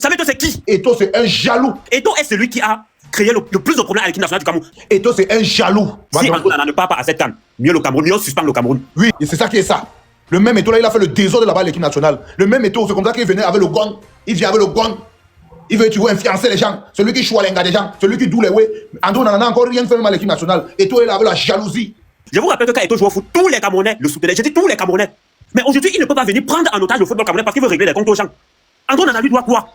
Sameto, c'est qui? Eto'o, c'est un jaloux. Eto'o est celui qui a créé le plus de problèmes à l'équipe nationale du Cameroun. Eto'o, c'est un jaloux. Si André Onana ne part pas à cette CAN, mieux le Cameroun, mieux on suspend le Cameroun. Oui, et c'est ça qui est ça. Le même Eto'o là, il a fait le désordre là-bas à l'équipe nationale. Le même Eto'o, c'est comme ça qu'il venait avec le gong. Il vient avec le gong. Il veut, tu vois, influencer les gens. Celui qui choisit les gars des gens. Celui qui doule les ouais. André Onana n'a encore rien fait même à l'équipe nationale. Eto'o est là avec la jalousie. Je vous rappelle que quand Eto'o joue au foot, tous les Camerounais le soutenaient. J'ai dit tous les Camerounais. Mais aujourd'hui, il ne peut pas venir prendre en otage le football camerounais parce qu'il veut régler les comptes aux gens. André Onana lui doit quoi?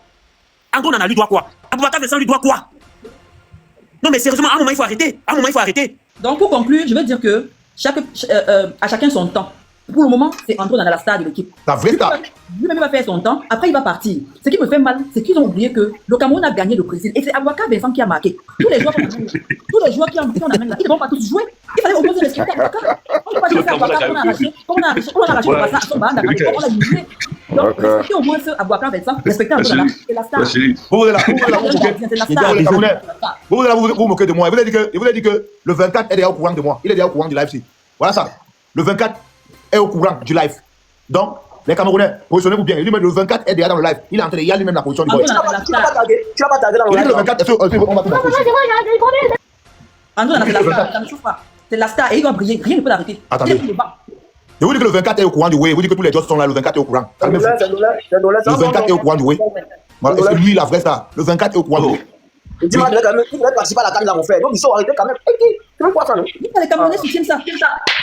André Onana lui doit quoi? Aboubakar Vincent lui doit quoi? Non mais sérieusement, à un moment il faut arrêter. À un moment il faut arrêter. Donc pour conclure, je veux dire que à chacun son temps. Pour le moment, c'est André Onana la star de l'équipe. La vraie star. Lui-même va faire son temps, après il va partir. Ce qui me fait mal, c'est qu'ils ont oublié que le Cameroun a gagné le Brésil. Et c'est Aboubakar Vincent qui a marqué. Tous les joueurs qui ont amène là, ils ne vont pas tous jouer. Il fallait au moins respecter Aboubakar. On ne peut pas dire que c'est Aboubakar qu'on a arraché. Comme on a arraché le passage à son bas, on l'a humilié. Donc respectez au moins ce Aboubakar Vincent, respectez André Onana. C'est la star. Vous vous moquez de moi. Il vous a dit que le 24 est déjà au courant de moi. Il est déjà au courant du live. Voilà ça. Le 24 est au courant du live. Donc, les Camerounais, positionnez-vous bien. Lui-même, le 24 est déjà dans le live. Il est en train de y aller lui-même la position du boy. Tu n'as pas tagué dans le live. Le 24, on va tout faire. André Onana, c'est la star. Ça ne chauffe pas. C'est la star et il doit briller. Rien ne peut l'arrêter. Attendez. Je vous dis que le 24 est au courant du way. Vous dites que tous les joueurs sont là. Le 24 est au courant. Le 24 est au courant du way. Voilà. Et lui, la vraie star. Le 24 est au courant du way. Il dit, il devrait participer à la canne, là, mon frère. Donc, ils sont arrêtés quand même. C'est même quoi ça, non? Les Camerounais soutiennent ça.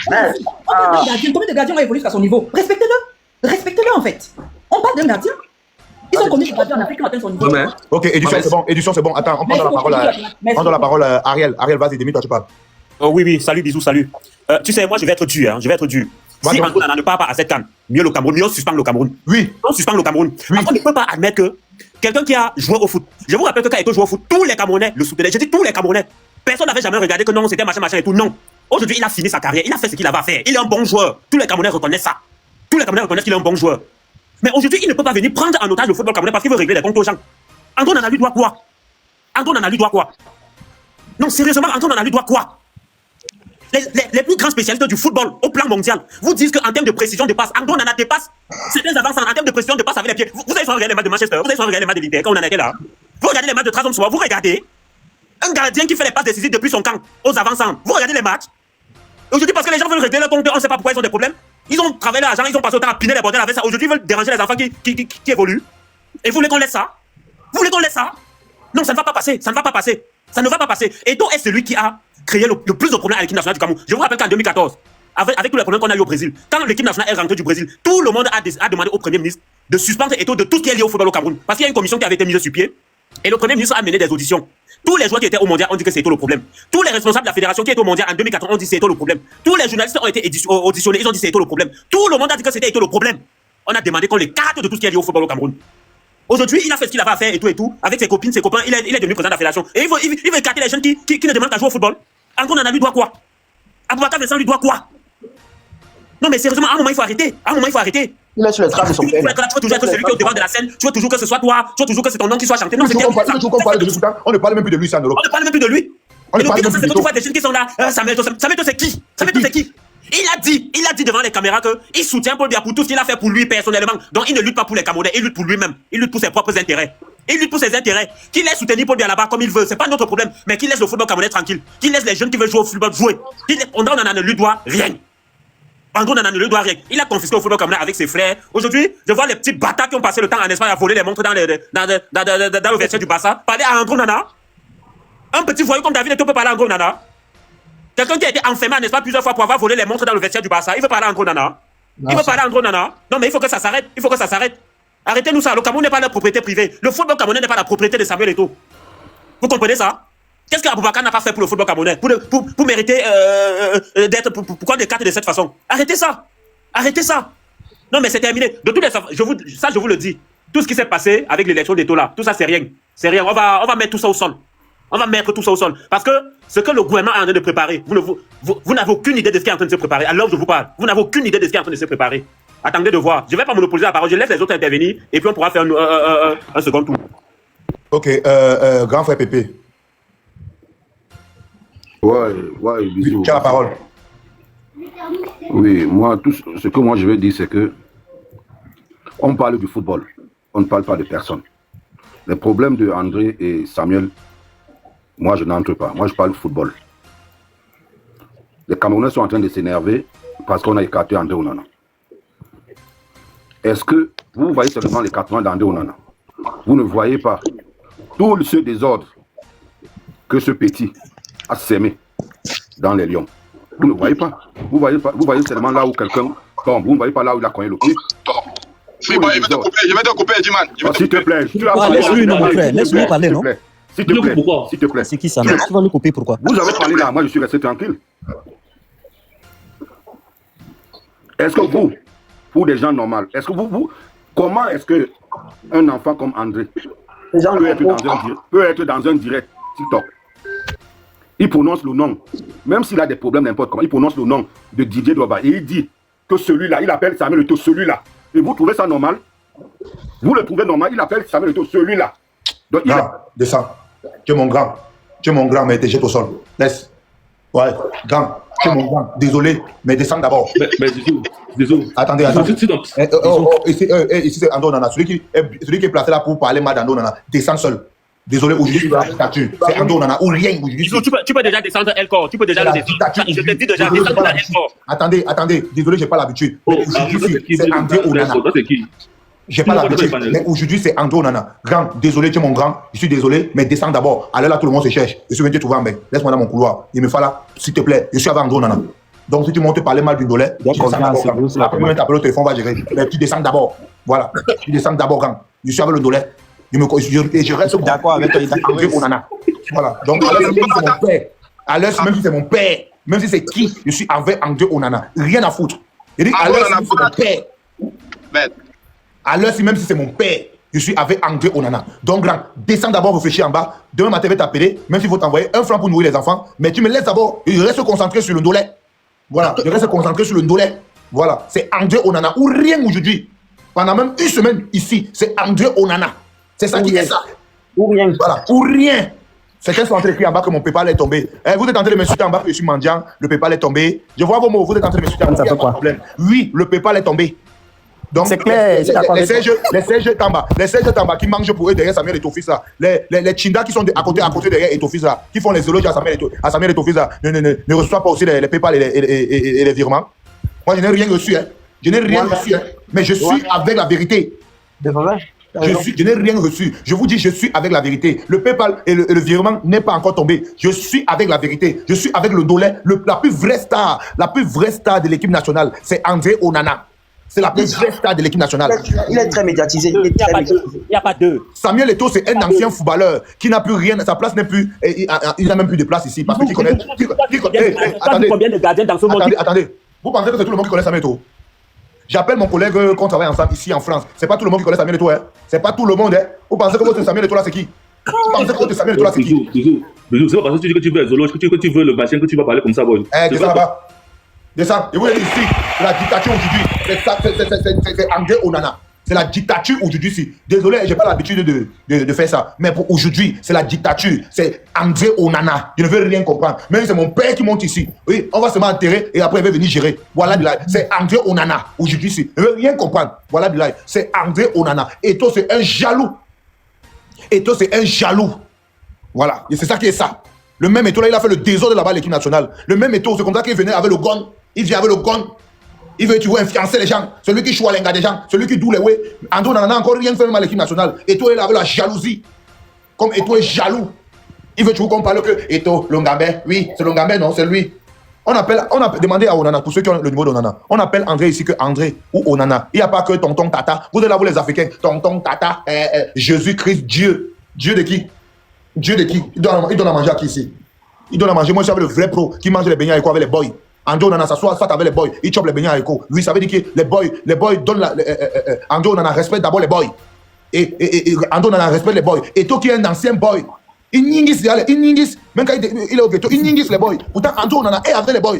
Combien de gardiens ont évolué jusqu'à son niveau? Respectez-le. Respectez-le, en fait. On parle d'un gardien. Ils ont combien de gardiens en Afrique qui ont atteint son niveau? Ok, édition, c'est bon. Édition, c'est bon. Attends, on prend la parole à Ariel. Ariel, vas-y, Demi, toi, tu parles. Oui, salut, bisous, salut. Tu sais, moi, je vais être dur. Si André Onana ne part pas à cette CAN, mieux le Cameroun, mieux on suspend le Cameroun. Oui. On suspend le Cameroun. Oui. On ne peut pas admettre que quelqu'un qui a joué au foot, je vous rappelle que quand Eto'o jouait au foot, tous les Camerounais le soutenaient. J'ai dit tous les Camerounais. Personne n'avait jamais regardé que non, c'était machin et tout. Non. Aujourd'hui, il a fini sa carrière. Il a fait ce qu'il avait à faire. Il est un bon joueur. Tous les Camerounais reconnaissent ça. Tous les Camerounais reconnaissent qu'il est un bon joueur. Mais aujourd'hui, il ne peut pas venir prendre en otage le football camerounais parce qu'il veut régler les comptes aux gens. André Onana lui doit quoi? André Onana lui doit quoi? Non, sérieusement, André Onana lui doit quoi? Les plus grands spécialistes du football au plan mondial vous disent qu'en termes de précision de passe, André Onana dépasse certains avances en termes de précision de passe avec les pieds. Vous avez regarder les matchs de Manchester, vous avez regarder les matchs de l'Inter quand on en était là. Vous regardez les matchs de Trabzonspor, vous regardez un gardien qui fait les passes décisives depuis son camp aux avançants. Vous regardez les matchs. Aujourd'hui, parce que les gens veulent régler leur compte, on ne sait pas pourquoi ils ont des problèmes. Ils ont travaillé l'argent, ils ont passé autant à piner les bordels avec ça. Aujourd'hui, ils veulent déranger les enfants qui évoluent. Et vous voulez qu'on laisse ça? Vous voulez qu'on laisse ça? Non, ça ne va pas passer. Ça ne va pas passer. Ça ne va pas passer. Eto'o est celui qui a créé le plus de problèmes à l'équipe nationale du Cameroun. Je vous rappelle qu'en 2014, avec tous les problèmes qu'on a eu au Brésil, quand l'équipe nationale est rentrée du Brésil, tout le monde a demandé au Premier ministre de suspendre Eto'o de tout ce qui est lié au football au Cameroun. Parce qu'il y a une commission qui avait été mise sur pied. Et le Premier ministre a mené des auditions. Tous les joueurs qui étaient au mondial ont dit que c'est Eto'o le problème. Tous les responsables de la fédération qui étaient au mondial en 2014 ont dit que c'est Eto'o le problème. Tous les journalistes ont été auditionnés, ils ont dit que c'est Eto'o le problème. Tout le monde a dit que c'était Eto'o le problème. On a demandé qu'on l'écarte de tout ce qui est lié au football au Cameroun. Aujourd'hui, il a fait ce qu'il avait à faire et tout, avec ses copines, ses copains, il est devenu président de la fédération. Et il veut écarter les jeunes qui ne demandent qu'à jouer au football. André Onana lui doit quoi? Aboubakar Vincent lui doit quoi? Non mais sérieusement, à un moment il faut arrêter. Il est sur les traces de son père. Tu veux toujours être celui qui est au devant de la scène, tu veux toujours que ce soit toi, tu veux toujours que c'est ton nom qui soit chanté. Non, c'est on ne parle même plus de lui, ça, on ne parle même plus de lui. Et le pire, c'est que tu vois des jeunes qui sont là. Sameto, c'est qui? Sameto, c'est qui? Il a dit devant les caméras qu'il soutient Paul Biya pour tout ce qu'il a fait pour lui personnellement. Donc il ne lutte pas pour les Camerounais, il lutte pour lui-même. Il lutte pour ses propres intérêts. Il lutte pour ses intérêts. Qu'il laisse soutenir Paul Biya là-bas comme il veut, c'est pas notre problème. Mais qu'il laisse le football camerounais tranquille. Qu'il laisse les jeunes qui veulent jouer au football jouer. André Onana ne lui doit rien. André Onana ne lui doit rien. Il a confisqué au football camerounais avec ses frères. Aujourd'hui, je vois les petits bâtards qui ont passé le temps en Espagne à voler les montres dans le vestiaire du Barça. Parler à André Onana. Un petit voyou comme David Eto'o peut parler à André Onana. Quelqu'un qui a été enfermé en Espagne plusieurs fois pour avoir volé les montres dans le vestiaire du Barça, il veut parler à André Onana. Il veut parler à André Onana. Non mais il faut que ça s'arrête. Arrêtez-nous ça. Le Cameroun n'est pas la propriété privée. Le football camerounais n'est pas la propriété de Samuel Eto'o. Vous comprenez ça? Qu'est-ce qu'Aboubacar n'a pas fait pour le football camerounais pour mériter d'être pourquoi des cartes de cette façon? Arrêtez ça. Non mais c'est terminé. De toutes les façons, je vous le dis. Tout ce qui s'est passé avec l'élection d'Eto'o là, tout ça c'est rien. On va mettre tout ça au sol. Parce que ce que le gouvernement est en train de préparer, vous n'avez aucune idée de ce qui est en train de se préparer. Alors je vous parle. Vous n'avez aucune idée de ce qui est en train de se préparer. Attendez de voir. Je ne vais pas monopoliser la parole. Je laisse les autres intervenir et puis on pourra faire un second tour. Ok, grand frère Pépé. Ouais, bisous. Tu as la parole. Oui, moi, tout ce que moi je veux dire, c'est que on parle du football. On ne parle pas de personne. Les problèmes de André et Samuel, moi je n'entre pas. Moi je parle football. Les Camerounais sont en train de s'énerver parce qu'on a écarté André Onana. Est-ce que vous voyez seulement l'écartement d'André Onana? Vous ne voyez pas tout ce désordre que ce petit a sémé dans les Lions. Vous ne voyez pas. Vous voyez seulement là où quelqu'un tombe. Vous ne voyez pas là où il a cogné le pied. Je vais te couper, Diman. S'il te plaît. Laisse-lui, non, mon frère. Laisse-lui parler, non? S'il te plaît. Pourquoi? S'il te plaît. C'est qui ça? Tu vas nous couper, pourquoi? Vous avez parlé là, moi je suis resté tranquille. Est-ce que vous, pour des gens normaux, est-ce que comment est-ce que un enfant comme André peut être dans un direct TikTok? Il prononce le nom, même s'il a des problèmes n'importe comment, il prononce le nom de Didier Drogba et il dit que celui-là, il appelle Samuel Eto'o celui-là. Et vous trouvez ça normal? Vous le trouvez normal? Il appelle Samuel Eto'o celui-là. Donc, Descends. Tu es mon grand, mais t'es jeté au sol. Laisse. Ouais, grand. Tu es mon grand. Désolé, mais descends d'abord. Mais désolé. Attendez. Ici, c'est Ando Onana. Celui qui est placé là pour parler mal d'Ando Onana, descends seul. Désolé, aujourd'hui, je suis dans la statue. C'est Ando Onana ou rien. Tu peux déjà descendre Elcor. Tu peux déjà le descendre. Je te dis déjà, descendre Elcor. Attendez. Désolé, j'ai pas l'habitude. Aujourd'hui, c'est André Onana. J'ai pas l'habitude. Mais aujourd'hui, c'est André Onana. Grand, désolé, tu es mon grand. Je suis désolé, mais descends d'abord. Allez là, tout le monde se cherche. Je suis venu te trouver en mec. Laisse-moi dans mon couloir. Il me faut là, s'il te plaît. Je suis avec André Onana. Donc, si tu montes parler mal d'une dolée, tu descends d'abord. Après, tu t'appelles au téléphone, on va gérer. Mais tu descends d'abord. Voilà. Tu descends d'abord, grand. Je suis avec le dolé. Je reste d'accord avec toi. André Onana. Voilà. Donc, même si c'est mon père, même si c'est mon père, même si c'est qui, je suis avec André Onana. Rien à foutre. Il dit, même si c'est mon père. Même si c'est mon père, je suis avec André Onana. Donc, grand, descends d'abord, réfléchis en bas. Demain matin, je vais t'appeler, même s'il faut t'envoyer 1 franc pour nourrir les enfants. Mais tu me laisses d'abord, je reste concentré sur le dolé. Voilà, je reste concentré sur le dolé. Voilà, c'est André Onana. Ou rien aujourd'hui. Pendant même une semaine ici, c'est André Onana. C'est ça qui est ça. Ou rien. Voilà, ou rien. Certains sont en train d'écrire en bas que mon PayPal est tombé. Vous êtes en train de m'insulter en bas que je suis mendiant, le PayPal est tombé. Je vois vos mots, vous êtes en train de m'insulter en bas. Ça fait quoi? Oui, le PayPal est tombé. Donc, c'est clair, les 16 Tamba qui mangent pour eux derrière Samuel Eto'o fils là, les Chinda qui sont à côté derrière Eto'o fils là, qui font les éloges à Samuel Eto'o fils là, ne reçoivent pas aussi les PayPal et les virements. Moi, je n'ai rien reçu, hein. Je n'ai rien reçu, hein. Mais je suis avec la vérité. Je n'ai rien reçu. Je vous dis, je suis avec la vérité. Le PayPal et le virement n'est pas encore tombé. Je suis avec la vérité. Je suis avec le dolé. La plus vraie star de l'équipe nationale, c'est André Onana. C'est la plus vraie star de l'équipe nationale. Il est très médiatisé. Il n'y a pas deux. Samuel Eto'o, c'est un ancien footballeur qui n'a plus rien. Sa place n'est plus. Il n'a même plus de place ici. Parce qu'il connaît. Attendez. Combien de gardiens dans ce monde? Attendez. Vous pensez que c'est tout le monde qui connaît Samuel Eto'o? J'appelle mon collègue qu'on travaille ensemble ici en France. C'est pas tout le monde qui connaît Samuel Eto'o. Hein. C'est pas tout le monde. Hein. Vous pensez que votre Samuel Eto'o là, c'est qui? Vous pensez que votre Samuel Eto'o là, c'est qui? Bisous, c'est pas parce que tu dis que tu veux être zoologue, que tu veux le machin, que tu vas parler comme ça, boy. Descends là-bas. Descends. Et vous êtes ici. C'est la dictature aujourd'hui. C'est André Onana. C'est la dictature aujourd'hui ici. Désolé, j'ai pas l'habitude de faire ça. Mais pour aujourd'hui, c'est la dictature. C'est André Onana. Je ne veux rien comprendre. Même c'est mon père qui monte ici. Oui, on va se enterrer et après il va venir gérer. Voilà du live. C'est André Onana aujourd'hui ici. Je ne veux rien comprendre. Voilà du live. C'est André Onana. Eto'o, c'est un jaloux. Eto'o, c'est un jaloux. Voilà. Et c'est ça qui est ça. Le même Eto'o là, il a fait le désordre là-bas à l'équipe nationale. Le même Eto'o, c'est comme ça qu'il venait avec le gun. Il vient avec le gun. Il veut, tu vois, influencer les gens. Celui qui choisit les gars des gens. Celui qui doule les ouais. André Onana n'a encore rien fait même à l'équipe nationale. Eto'o est là avec la jalousie. Comme Eto'o est jaloux. Il veut toujours qu'on parle que Eto'o, Longambé. Oui, c'est Longambé, non, c'est lui. On a demandé à Onana, pour ceux qui ont le niveau d'Onana, on appelle André ici que André ou Onana. Il n'y a pas que tonton Tata. Vous êtes là, vous les Africains. Tonton Tata, Jésus-Christ, Dieu. Dieu de qui? Dieu de qui? Il donne à manger à qui ici? Il donne à manger. Moi, je suis avec le vrai pro qui mange les beignets avec les boys. André Onana s'assoit avec les boys. Il chope les beignets avec eux. Lui, ça veut dire que les boys donnent André Onana respecte d'abord les boys. Et André Onana respecte les boys. Et toi qui es un ancien boy, il n'ingis, même quand il est au ghetto, il n'ingis les boys. Pourtant, André Onana est avec les boys.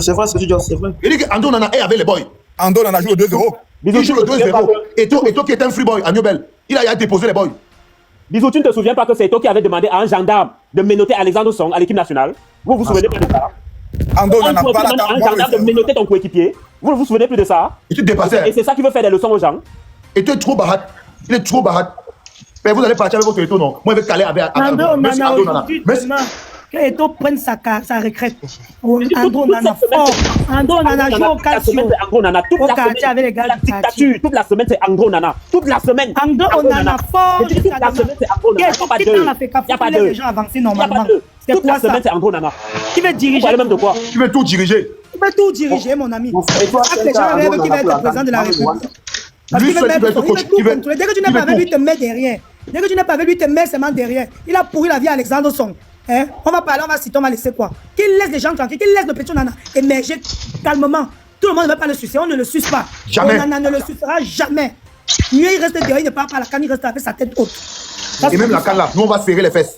C'est vrai, c'est vrai. Il dit que André Onana est avec les boys. André Onana joue le 2-0. Il joue le 2-0. Et toi qui est un free boy à Nobel, il a déposé les boys. Bisous, tu ne te souviens pas que c'est toi qui avais demandé à un gendarme de menotter Alexandre Song à l'équipe nationale? Vous vous souvenez pas de ça? André Onana n'a pas la un gendarme de menotter ton coéquipier. Vous vous souvenez plus de ça? Et tu te dépassais. Et c'est ça qui veut faire des leçons aux gens. Et tu es trop barat. Il est trop barat. Mais vous allez partir avec votre Eto'o, non? Moi, je vais caler avec André Monsieur Onana André Onana. aujourd'hui, Mais demain, que Eto'o prenne sa retraite. André Onana fort. André Onana joue au calcio. Au quartier avec les gars du quartier. Toute la semaine, c'est André Onana. Toute la semaine. André Onana fort. Toute la semaine, c'est André Onana. Il y a pas de. Les gens avancer normalement. C'est Toute quoi la ça? semaine, c'est André Onana. Qui veut diriger? Vous parlez même de quoi? tu veux tout diriger. Il va tout diriger, mon ami. Et toi, Les gens rêvent qu'il va être président de la République. Parce Lui qu'il seul, veut il va être tout coach. Il veut- contrôler. Dès que tu n'es il pas veut avec tout. lui, il te met derrière. Dès que tu n'es pas avec lui, il te met seulement derrière. Il a pourri la vie à Alexandre Song. Hein? On va parler, on va citer, on va laisser quoi? Qu'il laisse les gens tranquilles, qu'il laisse le petit Onana émerger calmement. Tout le monde ne veut pas le sucer, on ne le suce pas. Jamais. Onana ne le sucera jamais. Mieux il reste derrière, il ne part pas à la canne, il reste avec sa tête haute. Ça, Et c'est même la ça. canne là, nous on va serrer les fesses.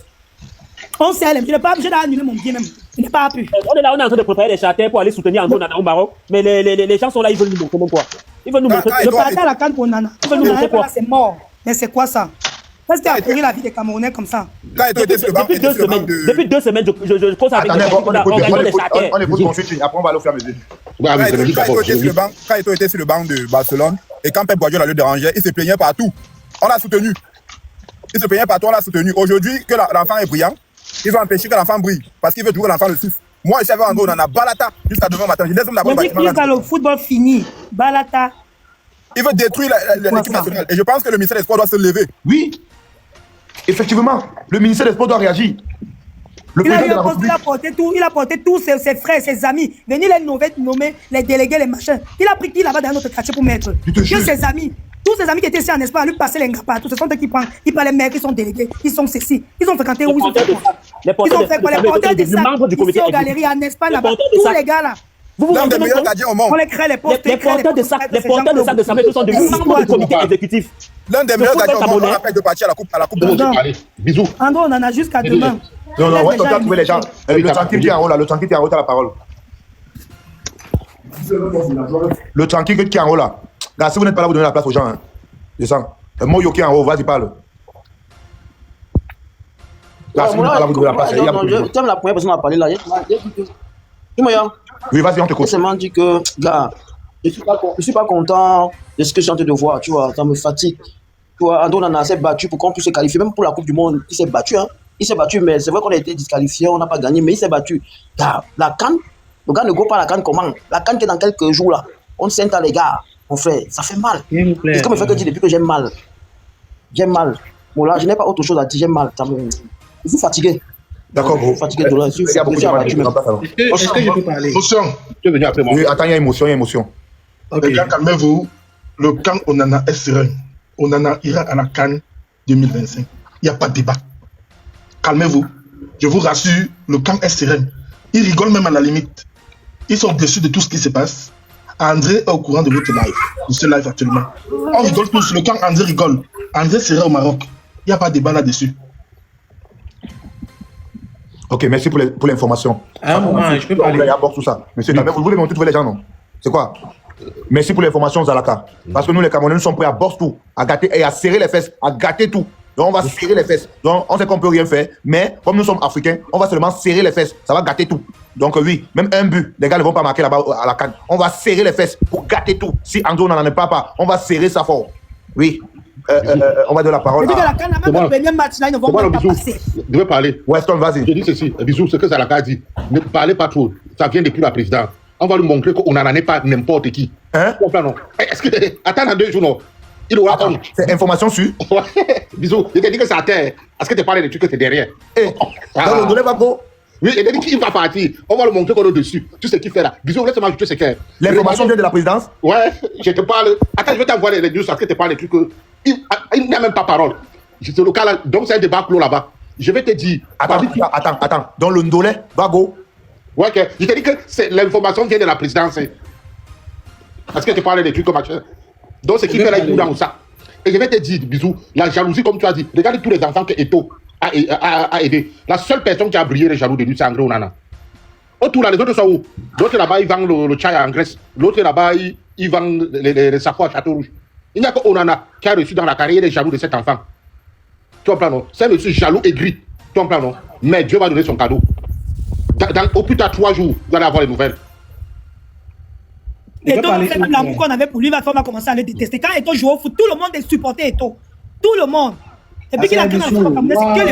On sait, je n'ai pas obligé d'annuler mon bien même. Je n'ai pas pu. On est là, on est en train de préparer des châtaignes pour aller soutenir André Onana au Maroc. Mais les gens sont là, ils veulent nous montrer même quoi. Ils veulent nous montrer. Je partais à la canne pour Nana. veut nous montrer quoi? C'est mort. Mais c'est quoi ça? Est-ce qu'il a pourri la vie des Camerounais comme ça? Quand il était sur le banc, Depuis 2 semaines, depuis 2 semaines, je cause avec Attendez, des on écoute des châtaignes. on écoute consulting. Après on va aller au fur et à mesure. Quand Eto'o était sur le banc de Barcelone, et quand Pep Guardiola le dérangeait, il se plaignait partout. On l'a soutenu. Il se plaignait partout, on l'a soutenu. Aujourd'hui, que l'enfant est brillant, ils ont empêché que l'enfant brille, parce qu'il veut toujours que l'enfant le souffle. Moi, je savais en gros, on en a Balata jusqu'à demain matin. Je laisse d'abord Je dis qu'il a le football fini. Balata. Il veut détruire l'équipe nationale. Et je pense que le ministère des Sports doit se lever. Oui, effectivement, le ministère des Sports doit réagir. Le Il a, président de la il a porté tous ses frères, ses amis, venir les nommer, les délégués, les machins. Il a pris qui là-bas dans notre quartier pour mettre? Je te jure. Que ses amis, tous ses amis qui étaient ici en Espagne, lui passer les gars partout. Ce sont eux qui prennent, ils prennent les mecs, ils sont délégués, ils sont ceci. Ils ont fréquenté où? Ils ont fait quoi? Ils ont fait quoi? Les porteurs des sacs, ici aux galeries en Espagne, là-bas. Tous les gars là. Vous vous L'un rendez des meilleurs compte? gardiens au monde. On les crée, les postes. Les porteurs de sacs, de sacs de sont devenus membres du comité exécutif. L'un des meilleurs gardiens au monde, on rappelle de partir à la Coupe du Monde. Bisous. André, on en a jusqu'à demain. Non, ouais, on doit trouver les gens. Le tranquille qui est en haut là, le tranquille qui est en haut, t'as la parole. Le tranquille qui est en haut là. Là, si vous n'êtes pas là, vous donnez la place aux gens. Hein. Descends. Moyo qui est en haut, vas-y, parle. Là, si vous n'êtes pas là, vous donnez la place. Il y a beaucoup de gens. Tu es la première personne à parler là. Oui, vas-y, on te J'ai coach. seulement dit que, gars, je suis pas content de ce que je suis en train de voir, tu vois, ça me fatigue. Tu vois, André Onana s'est battu pour qu'on puisse se qualifier, même pour la Coupe du Monde, il s'est battu, hein. Il s'est battu, mais c'est vrai qu'on a été disqualifié, on n'a pas gagné, mais il s'est battu. Gars, la CAN, le gars ne go pas la CAN comment? La CAN qui est dans quelques jours là, on s'entend les gars, mon frère, ça fait mal. C'est comme le fait que je dis depuis que j'aime mal. J'aime mal. Bon là, je n'ai pas autre chose à dire, j'aime mal. Je suis fatigué. D'accord, Je gros. suis fatigué de là. Il y a beaucoup de gens qui me remplacent alors. Est-ce que je peux parler? Attention. Tu es venu après moi. Oui, attends, il y a émotion, il y a émotion. Les gars, calmez-vous. Le camp Onana est serein. Onana ira à la CAN 2025. Il n'y a pas de débat. Calmez-vous. Je vous rassure, le camp est serein. Ils rigolent même à la limite. Ils sont déçus de tout ce qui se passe. André est au courant de votre live, de ce live actuellement. On rigole tous. Le camp André rigole. André sera au Maroc. Il n'y a pas de débat là-dessus. Ok, merci pour l'information. Un moment, je peux parler. Il y a tout ça. Monsieur, vous voulez monter tous les gens, non? C'est quoi? Merci pour l'information, Zalaka. Parce que nous, les Camerounais, nous sommes prêts à bosse tout, à gâter et à serrer les fesses, à gâter tout. Donc, on va serrer les fesses. Donc, on sait qu'on peut rien faire, mais comme nous sommes africains, on va seulement serrer les fesses. Ça va gâter tout. Donc, oui, même un but, les gars ne vont pas marquer là-bas à la canne. On va serrer les fesses pour gâter tout. Si André n'en est pas, on va serrer ça fort. Oui. On va donner la parole. Je dis que la canne, même le premier match là, ils ne vont pas passer. Je vais parler. Weston, vas-y. Je dis ceci, bisous, ce que Zalaka a dit. Ne parlez pas trop. Ça vient depuis la présidence. On va lui montrer qu'on n'en est pas n'importe qui. Hein? Non. Est-ce que. Attends dans 2 jours, non. Il aura honte. C'est information sur. Bisous. Je t'ai dit que ça terre. Est-ce que tu parles des trucs que tu es derrière? Non, ne pas trop. Oui, il a dit qu'il va partir. On va lui montrer qu'on est dessus. Tout ce qu'il fait là. Bisous, laisse-moi ajouter ce qu'il y a. L'information vient de la présidence? Ouais, je te parle. Attends, je vais t'envoyer les news parce que tu parles des trucs que. Il n'a même pas parole. C'est le cas là. Donc c'est un débat clos là-bas. Je vais te dire. Attends. Dans le Ndolé, va go. Ouais, ok. Je te dis que l'information vient de la présidence. Parce que tu parles des trucs comme machin. Donc, ce qui fait là, il est dans ça. Et je vais te dire, bisous, la jalousie, comme tu as dit, regarde tous les enfants que Eto'o a aidé. La seule personne qui a brillé les jaloux de lui, c'est André Onana. Autour là, les autres sont où? L'autre là-bas, ils vendent le chai en Grèce. L'autre là-bas, ils vendent les sacs à Château-Rouge. Il n'y a que Onana qui a reçu dans la carrière les jaloux de cet enfant. Tu comprends, non? C'est un monsieur jaloux et gris. Tu comprends, non? Mais Dieu va donner son cadeau. Au plus tard 3 jours, vous allez avoir les nouvelles. Et donc, même l'amour qu'on avait pour lui, on va commencer à le détester. Quand Eto'o joue au foot, tout le monde est supporté Eto'o. Tout le monde. Et puis qu'il a créé dans le football camerounais, c'est que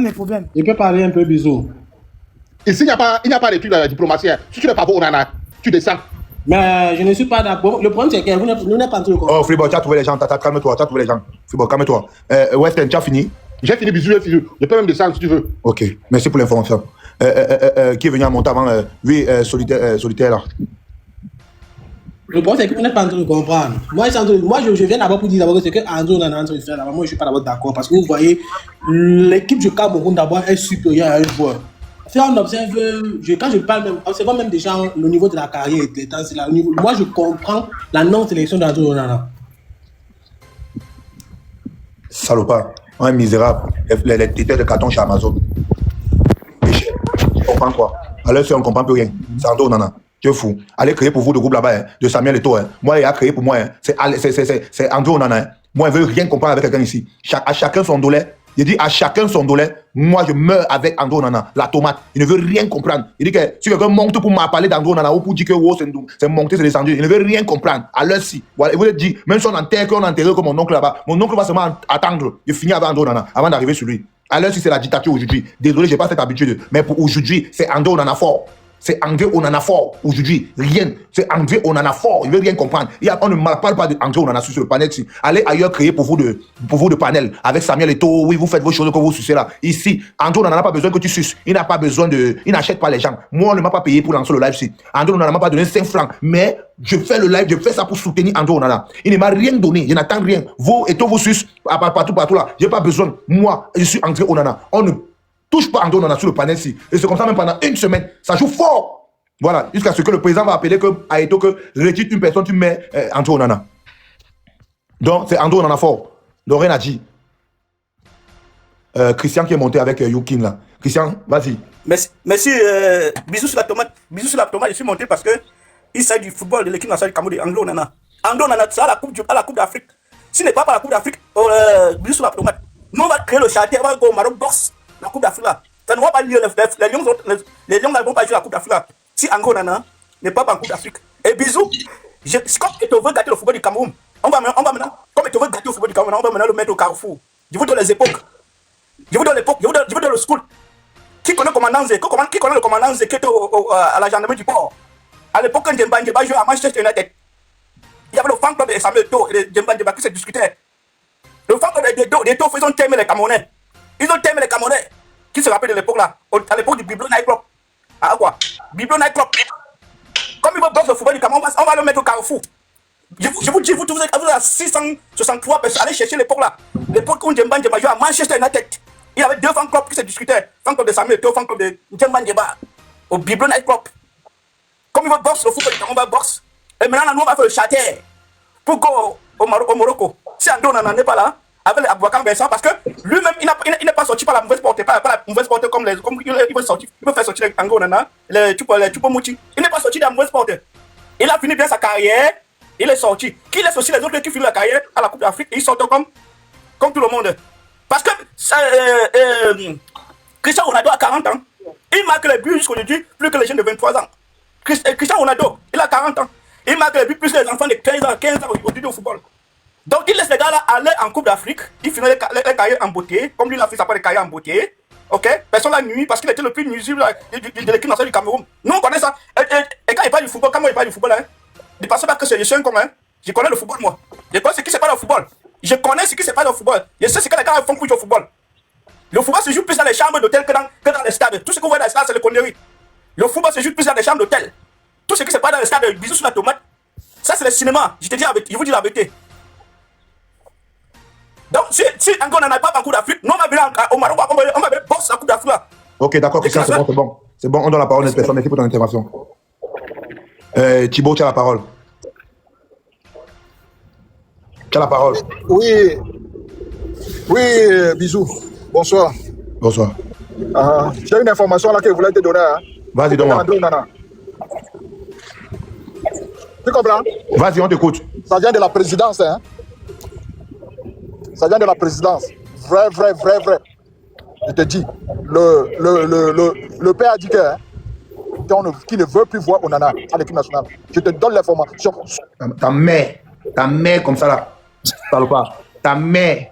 les problèmes. Il peut parler un peu bisous. Ici, il n'y a pas d'études de la diplomatie. Si tu n'es pas pour Onana, tu descends. Mais je ne suis pas d'accord. Le problème, c'est que vous n'êtes pas entendu. Oh, Fribourg, tu as trouvé les gens. Calme-toi, tu as trouvé les gens. Fribourg, calme-toi. Weston, tu as fini? J'ai fini, bisous, je peux même descendre si tu veux. Ok, merci pour l'information. Qui est venu à monter avant? Oui, solitaire là. Le problème, c'est que vous n'êtes pas en train de comprendre. Moi, je viens d'abord pour dire d'abord que c'est que André Onana est en train de faire là-bas. Moi, je ne suis pas d'abord d'accord. Parce que vous voyez, l'équipe du Cameroun d'abord est supérieure à un joueur. Si on observe, quand je parle même, observons même déjà le niveau de la carrière, c'est là, moi, je comprends la non-sélection d'André Onana. Salopard, on est misérable. Les têtes de carton chez Amazon. Tu comprends quoi? Alors, si on ne comprend plus rien, c'est André Onana. Tu es fou. Allez créer pour vous le groupe là-bas, hein, de Samuel Eto'o. Hein. Moi, il a créé pour moi. Hein. C'est André Onana. Hein. Moi, je ne veux rien comprendre avec quelqu'un ici. À chacun son dollar. Il dit à chacun son dollar. Moi, je meurs avec André Onana, la tomate. Il ne veut rien comprendre. Il dit que si quelqu'un monte pour m'en parler d'André Onana ou pour dire que oh, c'est monté, c'est descendu, il ne veut rien comprendre. À l'heure ci. Voilà, il vous dit, même si on enterre comme mon oncle là-bas, mon oncle va seulement attendre. Il finit avec André Onana avant d'arriver sur lui. À l'heure ci, c'est la dictature aujourd'hui. Désolé, je n'ai pas cette habitude. Mais pour aujourd'hui, c'est André Onana fort. C'est André Onana fort aujourd'hui. Rien. C'est André Onana fort. Il ne veut rien comprendre. On ne parle pas d'André Onana sur le panel. Allez ailleurs créer pour vous de panel. Avec Samuel Eto'o, oui, vous faites vos choses que vous sucez là. Ici, André Onana n'a pas besoin que tu suces. Il n'a pas besoin de. Il n'achète pas les gens. Moi, on ne m'a pas payé pour lancer le live ici. André Onana ne m'a pas donné 5 francs. Mais je fais le live, je fais ça pour soutenir André Onana. Il ne m'a rien donné. Je n'attends rien. Vous, Eto'o, vous sucez partout là. Je n'ai pas besoin. Moi, je suis André Onana. On ne touche pas André Onana sur le panel ici. Et c'est comme ça même pendant une semaine. Ça joue fort. Voilà, jusqu'à ce que le président va appeler à Eto'o que retire une personne, tu mets André Onana. Donc, c'est André Onana fort. Donc, rien à dire. Christian qui est monté avec Yukin là. Christian, vas-y. Merci, bisous sur la tomate. Bisous sur la tomate, je suis monté parce que il s'agit du football de l'équipe nationale du Cameroun, André Onana. André Onana, ça à la Coupe d'Afrique. S'il n'est pas à la Coupe d'Afrique, bisous sur la tomate. Nous, on va créer le charter, on va go au Maroc box la Coupe d'Afrique là. Ça ne va pas lire les Lions ne vont pas jouer la Coupe d'Afrique là. Si André Onana n'est pas en Coupe d'Afrique. Et bisous, comme Eto'o veut gâter le football du Cameroun, on va maintenant, comme Eto'o veut gâter le football du Cameroun, on va maintenant le mettre au carrefour. Je vous donne les époques. Je vous donne l'époque, je vous donne le school. Qui connaît le commandant Zeke à la gendarmerie du port? À l'époque, quand Djemba jouait à Manchester United, il y avait le fan club de Samuel Eto'o et de Djemba qui se discutaient. Le fan club d'Eto'o, ils ont terminé les Camerounais. Ils ont terminé les Camerounais. Qui se rappelle de l'époque là? À l'époque du Biblo Night Club. Ah quoi? Biblo Night Club. Comme il va boxer le football du Cameroun, on va le mettre au carrefour. Je vous dis, vous avez 663 personnes. Allez chercher l'époque là. L'époque où Djemba jouait à Manchester United. Il y avait 2 fan clubs qui se discutaient. Fan club de Samuel Eto'o, fan club de Djemba au Biblo Night Club. Comme il va boxer le football du Cameroun, on va boxer. Et maintenant, nous, on va faire le charter pour go au Morocco. Si André Onana n'est pas là, avec Aboubacar Vincent, parce que lui-même, il n'est pas sorti par la mauvaise porte, pas la mauvaise porte comme il veut sortir. Il veut faire sortir André Onana, les Choupo-Moting. Il n'est pas sorti de la mauvaise porte. Il a fini bien sa carrière, il est sorti. Qui laisse aussi les autres qui finissent la carrière à la Coupe d'Afrique, ils sortent comme tout le monde. Parce que Cristiano Ronaldo a 40 ans. Il marque les buts jusqu'aujourd'hui plus que les jeunes de 23 ans. Cristiano Ronaldo, il a 40 ans. Il marque les buts plus que les enfants de 15 ans aujourd'hui au football. Donc il laisse les gars là aller en Coupe d'Afrique, il finit les carrières en beauté, comme lui il a fait sa part de carrière en beauté. Ok, personne l'a nuit parce qu'il était le plus nuisible de l'équipe nationale du Cameroun. Nous on connaît ça. Et quand il parle du football, comment il parle du football, hein, ne pensez pas que je suis un con, hein. Je connais le football moi. Je connais ce qui se passe dans le football. Je connais ce qui se passe dans le football. Je sais ce que les gars font pour jouer au football. Le football se joue plus dans les chambres d'hôtel que dans les stades. Tout ce qu'on voit dans les stades, c'est le connerie. Le football se joue plus dans les chambres d'hôtel. Tout ce qui se passe dans les stades, bisous sur la tomate, ça c'est le cinéma. Je vous dis la vérité. Donc, si André Onana n'a pas en Coupe d'Afrique, nous on va venir au Maroc, on va boxer la Coupe d'Afrique là. Ok, d'accord, Christian, c'est bon. C'est bon, on donne la parole à une personne. Merci pour ton intervention. Thibaut, tu as la parole. Tu as la parole. Oui, bisous. Bonsoir. Bonsoir. J'ai une information là que je voulais te donner. Hein. Vas-y, donne-moi. Tu comprends? Vas-y, on t'écoute. Ça vient de la présidence, hein. Ça vient de la présidence. Vrai. Je te dis, le père a dit qu'il ne veut plus voir Onana à l'équipe nationale. Je te donne l'information. Ta mère comme ça là. Parle pas. Ta mère.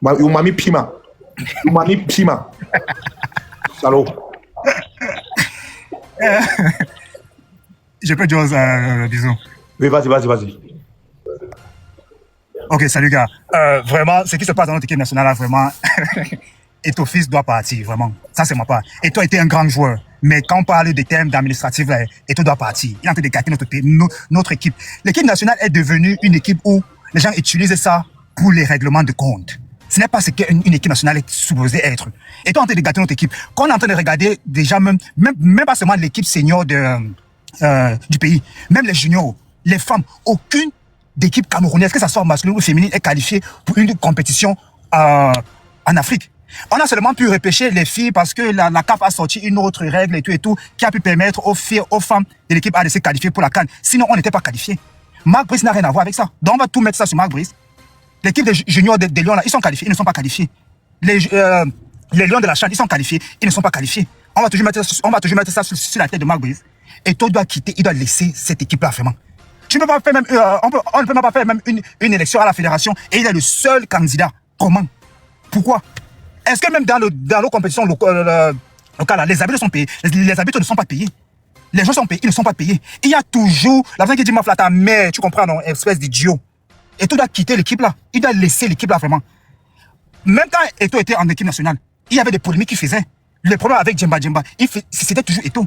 On m'a mis Pima. On m'a mis Pima. Salaud. Je peux dire bisous. Oui, vas-y. Ok, salut gars. Vraiment, ce qui se passe dans notre équipe nationale, là, vraiment, Eto'o-Fils doit partir, vraiment. Ça, c'est ma part. Eto'o était un grand joueur. Mais quand on parle des thèmes d'administratif, Eto'o doit partir. Il est en train de gâter notre équipe. L'équipe nationale est devenue une équipe où les gens utilisent ça pour les règlements de compte. Ce n'est pas ce qu'une équipe nationale est supposée être. Eto'o est en train de gâter notre équipe. Quand on est en train de regarder déjà même pas seulement l'équipe senior du pays, même les juniors, les femmes, aucune d'équipe camerounaise, que ce soit masculine ou féminine, est qualifiée pour une compétition en Afrique. On a seulement pu repêcher les filles parce que la CAF a sorti une autre règle et tout, qui a pu permettre aux filles, aux femmes de l'équipe A de se qualifier pour la CAN. Sinon, on n'était pas qualifiés. Marc Brice n'a rien à voir avec ça. Donc, on va tout mettre ça sur Marc Brice. L'équipe des juniors des Lions, là, ils sont qualifiés, ils ne sont pas qualifiés. Les Lions de la CHAN, ils sont qualifiés, ils ne sont pas qualifiés. On va toujours mettre ça sur la tête de Marc Brice. Et Eto'o doit quitter, il doit laisser cette équipe-là vraiment. Tu ne peux pas faire même, on ne peut même pas faire même une élection à la fédération et il est le seul candidat. Comment? Pourquoi? Est-ce que même dans nos compétitions locales, les arbitres sont payés? Les arbitres ne sont pas payés. Les gens sont payés, ils ne sont pas payés. Il y a toujours la personne qui dit ma flatte à mère, tu comprends, non? Espèce d'idiot. Eto'o doit quitter l'équipe là. Il doit laisser l'équipe là vraiment. Même quand Eto'o était en équipe nationale, il y avait des polémiques qu'il faisait. Le problème avec Djemba, c'était toujours Eto'o.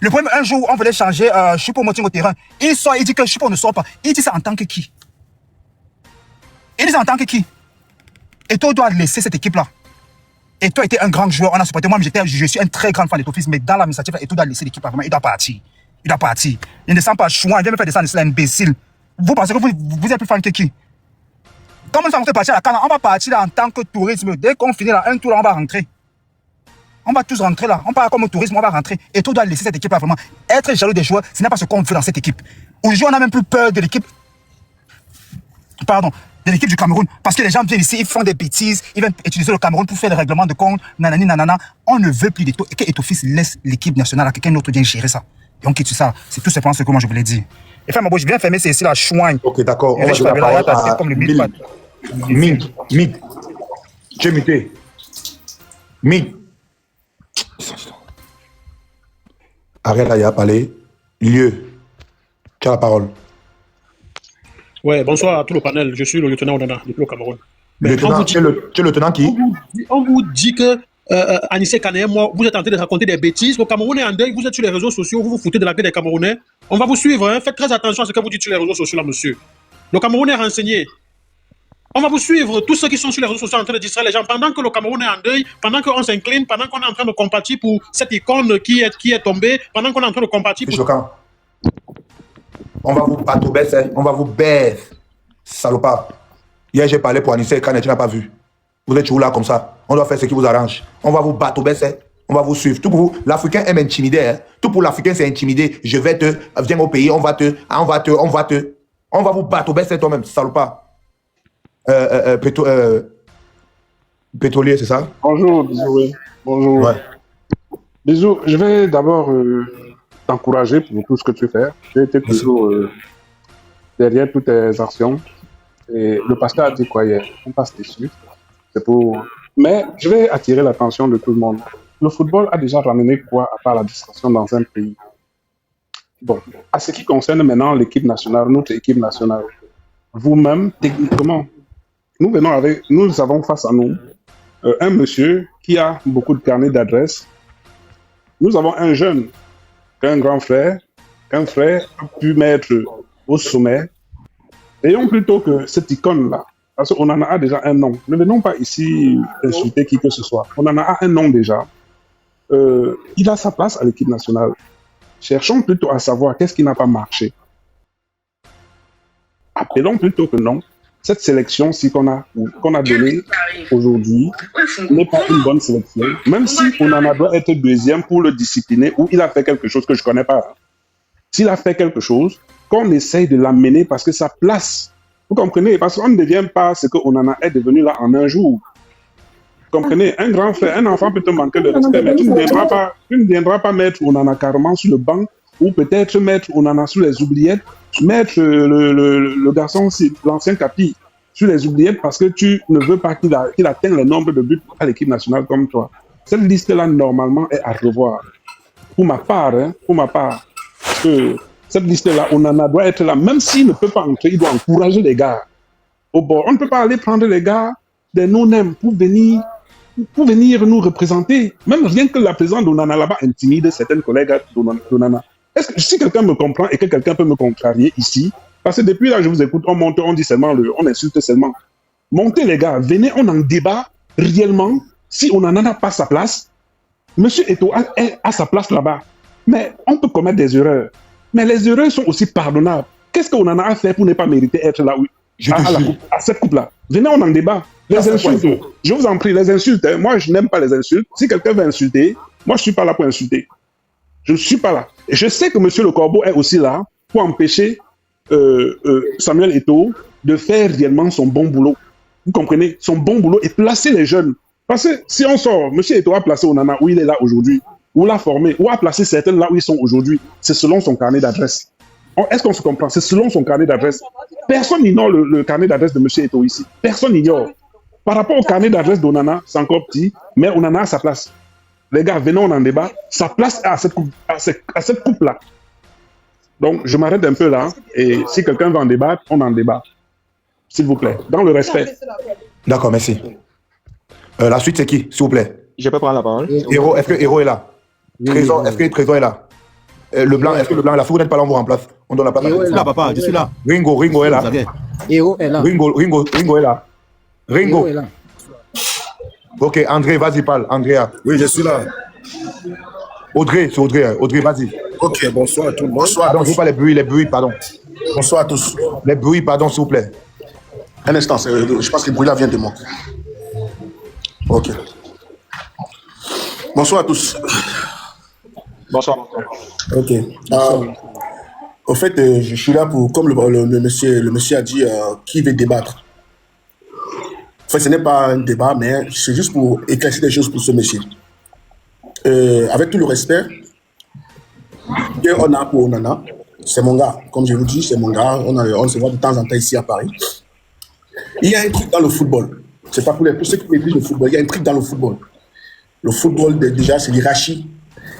Le problème, un jour, on voulait changer Choupo Moting au terrain. Il sort, il dit que Choupo ne sort pas. Il dit ça en tant que qui? Il dit ça en tant que qui? Eto'o doit laisser cette équipe là. Eto'o était un grand joueur, on a supporté. Moi, je suis un très grand fan d'Eto'o-Fils, mais dans l'administratif, Eto'o doit laisser l'équipe là vraiment. Il doit partir. Il doit partir. Il ne descend pas chouin, il vient me faire descendre, c'est l'imbécile. Vous pensez que vous êtes plus fan que qui? Comme on va partir à la CAN, on va partir là en tant que tourisme. Dès qu'on finit là, un tour là, on va rentrer. On va tous rentrer là. On part comme au tourisme, on va rentrer. Eto'o doit laisser cette équipe là vraiment. Être jaloux des joueurs, ce n'est pas ce qu'on veut dans cette équipe. Aujourd'hui, on n'a même plus peur de l'équipe. Pardon. De l'équipe du Cameroun. Parce que les gens viennent ici, ils font des bêtises, ils viennent utiliser le Cameroun pour faire des règlements de compte, nanani, nanana. On ne veut plus d'Eto'o. Et que Eto'o-Fils laisse l'équipe nationale à quelqu'un d'autre vient gérer ça. Et on quitte ça. C'est tout simplement ce que moi je voulais dire. Et enfin, je viens fermer ici la chouigne. Ok, d'accord. On va donner la parole à Ming. Tu es muté. Ming. Arrête là, il a parlé. Lieu. Tu as la parole. Ouais, bonsoir à tout le panel. Je suis le lieutenant Onana, depuis le Cameroun. Tu es le lieutenant qui? On vous dit que Anissé Kane et moi, vous êtes en train de raconter des bêtises. Le Cameroun est en deuil, vous êtes sur les réseaux sociaux, vous vous foutez de la gueule des Camerounais. On va vous suivre, hein. Faites très attention à ce que vous dites sur les réseaux sociaux là, monsieur. Le Cameroun est renseigné. On va vous suivre, tous ceux qui sont sur les réseaux sociaux en train de distraire les gens, pendant que le Cameroun est en deuil, pendant qu'on s'incline, pendant qu'on est en train de compatir pour cette icône qui est tombée, pendant qu'on est en train de compatir pour... On va vous baisser, on va vous baisser, salopard. Hier, j'ai parlé pour Anissé Kane, tu n'as pas vu. Vous êtes toujours là comme ça. On doit faire ce qui vous arrange. On va vous baisser, on va vous suivre. Tout pour vous, l'Africain aime intimider. Hein. Tout pour l'Africain, c'est intimider. Je vais te, viens au pays, on va vous baisser toi-même, salopard. Pétrolier, c'est ça? Bonjour, bisous, oui. Bonjour. Ouais. Bisous, je vais d'abord t'encourager pour tout ce que tu fais. J'ai été toujours derrière toutes tes actions. Et le pasteur a dit quoi hier? On passe dessus. C'est pour... Mais je vais attirer l'attention de tout le monde. Le football a déjà ramené quoi à part la distraction dans un pays? Bon, à ce qui concerne maintenant l'équipe nationale, notre équipe nationale, vous-même, techniquement, nous avons face à nous un monsieur qui a beaucoup de carnets d'adresses. Nous avons un jeune, un grand frère, qu'un frère a pu mettre au sommet. Ayons plutôt que cette icône-là, parce qu'on en a déjà un nom. Ne venons pas ici insulter qui que ce soit. On en a un nom déjà. Il a sa place à l'équipe nationale. Cherchons plutôt à savoir qu'est-ce qui n'a pas marché. Appelons plutôt que non. Cette sélection-ci qu'on a donnée aujourd'hui n'est pas une bonne sélection, même si Onana doit être deuxième pour le discipliner ou il a fait quelque chose que je ne connais pas. S'il a fait quelque chose, qu'on essaye de l'amener parce que sa place, vous comprenez, parce qu'on ne devient pas ce que Onana est devenu là en un jour. Vous comprenez, un grand frère, un enfant peut te manquer de respect, mais tu ne viendras pas mettre Onana carrément sur le banc ou peut-être mettre Onana sous les oubliettes, mettre le garçon, l'ancien Capi. sur les oubliettes parce que tu ne veux pas qu'il atteigne le nombre de buts à l'équipe nationale comme toi. Cette liste-là, normalement, est à revoir. Pour ma part, parce que cette liste-là, Onana doit être là. Même s'il ne peut pas entrer, il doit encourager les gars au bord. On ne peut pas aller prendre les gars des non-name pour venir nous représenter. Même rien que la présence d'Onana là-bas intimide certains collègues d'Onana. Est-ce que si quelqu'un me comprend et que quelqu'un peut me contrarier ici, parce que depuis là, je vous écoute, on monte, on dit seulement on insulte seulement. Montez les gars, venez, on en débat réellement. Si Onana n'a pas sa place, Monsieur Eto'o a sa place là-bas. Mais on peut commettre des erreurs. Mais les erreurs sont aussi pardonnables. Qu'est-ce qu'Onana a fait pour ne pas mériter être là, à cette coupe-là? Venez, on en débat. Les insultes, je vous en prie, les insultes. Moi, je n'aime pas les insultes. Si quelqu'un veut insulter, moi, je ne suis pas là pour insulter. Je ne suis pas là. Et je sais que Monsieur Le Corbeau est aussi là pour empêcher Samuel Eto'o de faire réellement son bon boulot. Vous comprenez? Son bon boulot et placer les jeunes. Parce que si on sort, M. Eto'o a placé Onana où il est là aujourd'hui, ou l'a formé, ou a placé certains là où ils sont aujourd'hui, c'est selon son carnet d'adresse. Est-ce qu'on se comprend? C'est selon son carnet d'adresse. Personne n'ignore le carnet d'adresse de M. Eto'o ici. Personne n'ignore. Par rapport au carnet d'adresse d'Onana, c'est encore petit, mais Onana a sa place. Les gars, venons, on en débat. Sa place est à cette coupe-là. Donc, je m'arrête un peu là, et si quelqu'un veut en débattre, on en débat. S'il vous plaît, dans le respect. D'accord, merci. La suite, c'est qui, s'il vous plaît? Je peux prendre la parole. Héros, est-ce que Héros est là? Trésor, est-ce que Trésor est là? Le blanc, est-ce que le blanc est là? Si vous n'êtes pas là, on vous remplace. On donne la place. Je suis là, papa, je suis là. Ringo est là. Héros est là. Ringo est là. Ringo est là. Ok, André, vas-y, parle. Andrea. Oui, je suis là. Audrey, c'est Audrey. Audrey, vas-y. Ok, bonsoir à tous. Bonsoir. Pardon, je ne veux pas les bruits, pardon. Bonsoir à tous. Les bruits, pardon, s'il vous plaît. Un instant, je pense que le bruit là vient de moi. Ok. Bonsoir à tous. Bonsoir. Ok. En fait, je suis là pour, comme le monsieur a dit, qui veut débattre. En fait, ce n'est pas un débat, mais c'est juste pour éclaircir des choses pour ce monsieur. Avec tout le respect qu'on a pour Onana, c'est mon gars. Comme je vous dis, c'est mon gars. On se voit de temps en temps ici à Paris. Il y a un truc dans le football. C'est pas pour ceux qui maîtrisent le football. Il y a un truc dans le football. Le football, déjà, c'est l'hierarchie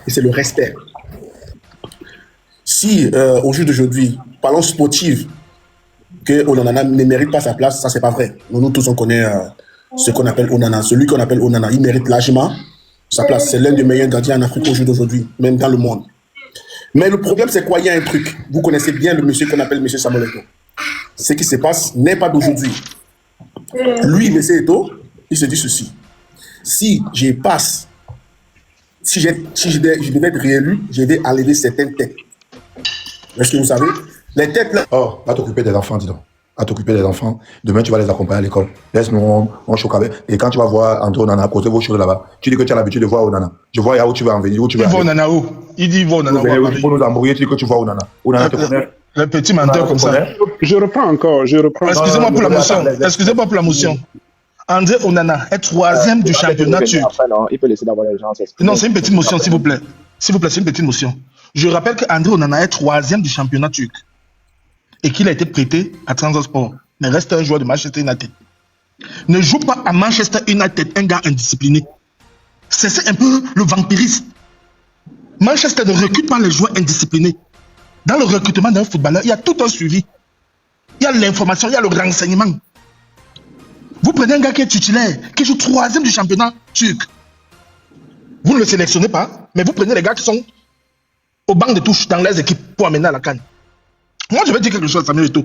et c'est le respect. Si, au jour d'aujourd'hui, parlons sportif, que Onana ne mérite pas sa place, ça, c'est pas vrai. Nous tous, on connaît ce qu'on appelle Onana. Celui qu'on appelle Onana, il mérite largement sa place. C'est l'un des meilleurs gardiens en Afrique au jour d'aujourd'hui, même dans le monde. Mais le problème, c'est quoi? Il y a un truc. Vous connaissez bien le monsieur qu'on appelle M. Samuel Eto'o. Ce qui se passe n'est pas d'aujourd'hui. Lui, M. Eto'o, il se dit ceci. Si je passe, si je devais être réélu, je vais enlever certaines têtes. Est-ce que vous savez? Les têtes là... Oh, va t'occuper des enfants, dis donc. Va t'occuper des enfants. Demain, tu vas les accompagner à l'école. Laisse-nous, on choque avec. Et quand tu vas voir André Onana à côté de vos choses là-bas, tu dis que tu as l'habitude de voir Onana. Je vois où tu vas en venir, où tu vas. Il voit Onana où? Il dit il voit Onana où? Pour nous embrouiller, tu dis que tu vois Onana. Onana te connaît. Le petit menteur comme ça. Je reprends encore. Excusez-moi pour la motion. Excusez-moi pour la motion. André Onana est troisième du championnat turc. Il peut laisser d'abord les gens s'exprimer. Non, c'est une petite motion, s'il vous plaît. S'il vous plaît, c'est une petite motion. Je rappelle qu'André Onana est troisième du championnat turc et qu'il a été prêté à Trabzonspor, mais reste un joueur de Manchester United. Ne joue pas à Manchester United un gars indiscipliné. C'est un peu le vampirisme. Manchester ne recrute pas les joueurs indisciplinés. Dans le recrutement d'un footballeur, il y a tout un suivi. Il y a l'information, il y a le renseignement. Vous prenez un gars qui est titulaire, qui joue troisième du championnat turc. Vous ne le sélectionnez pas, mais vous prenez les gars qui sont au banc de touche dans les équipes pour amener à la CAN. Moi, je vais dire quelque chose à Samuel Eto'o.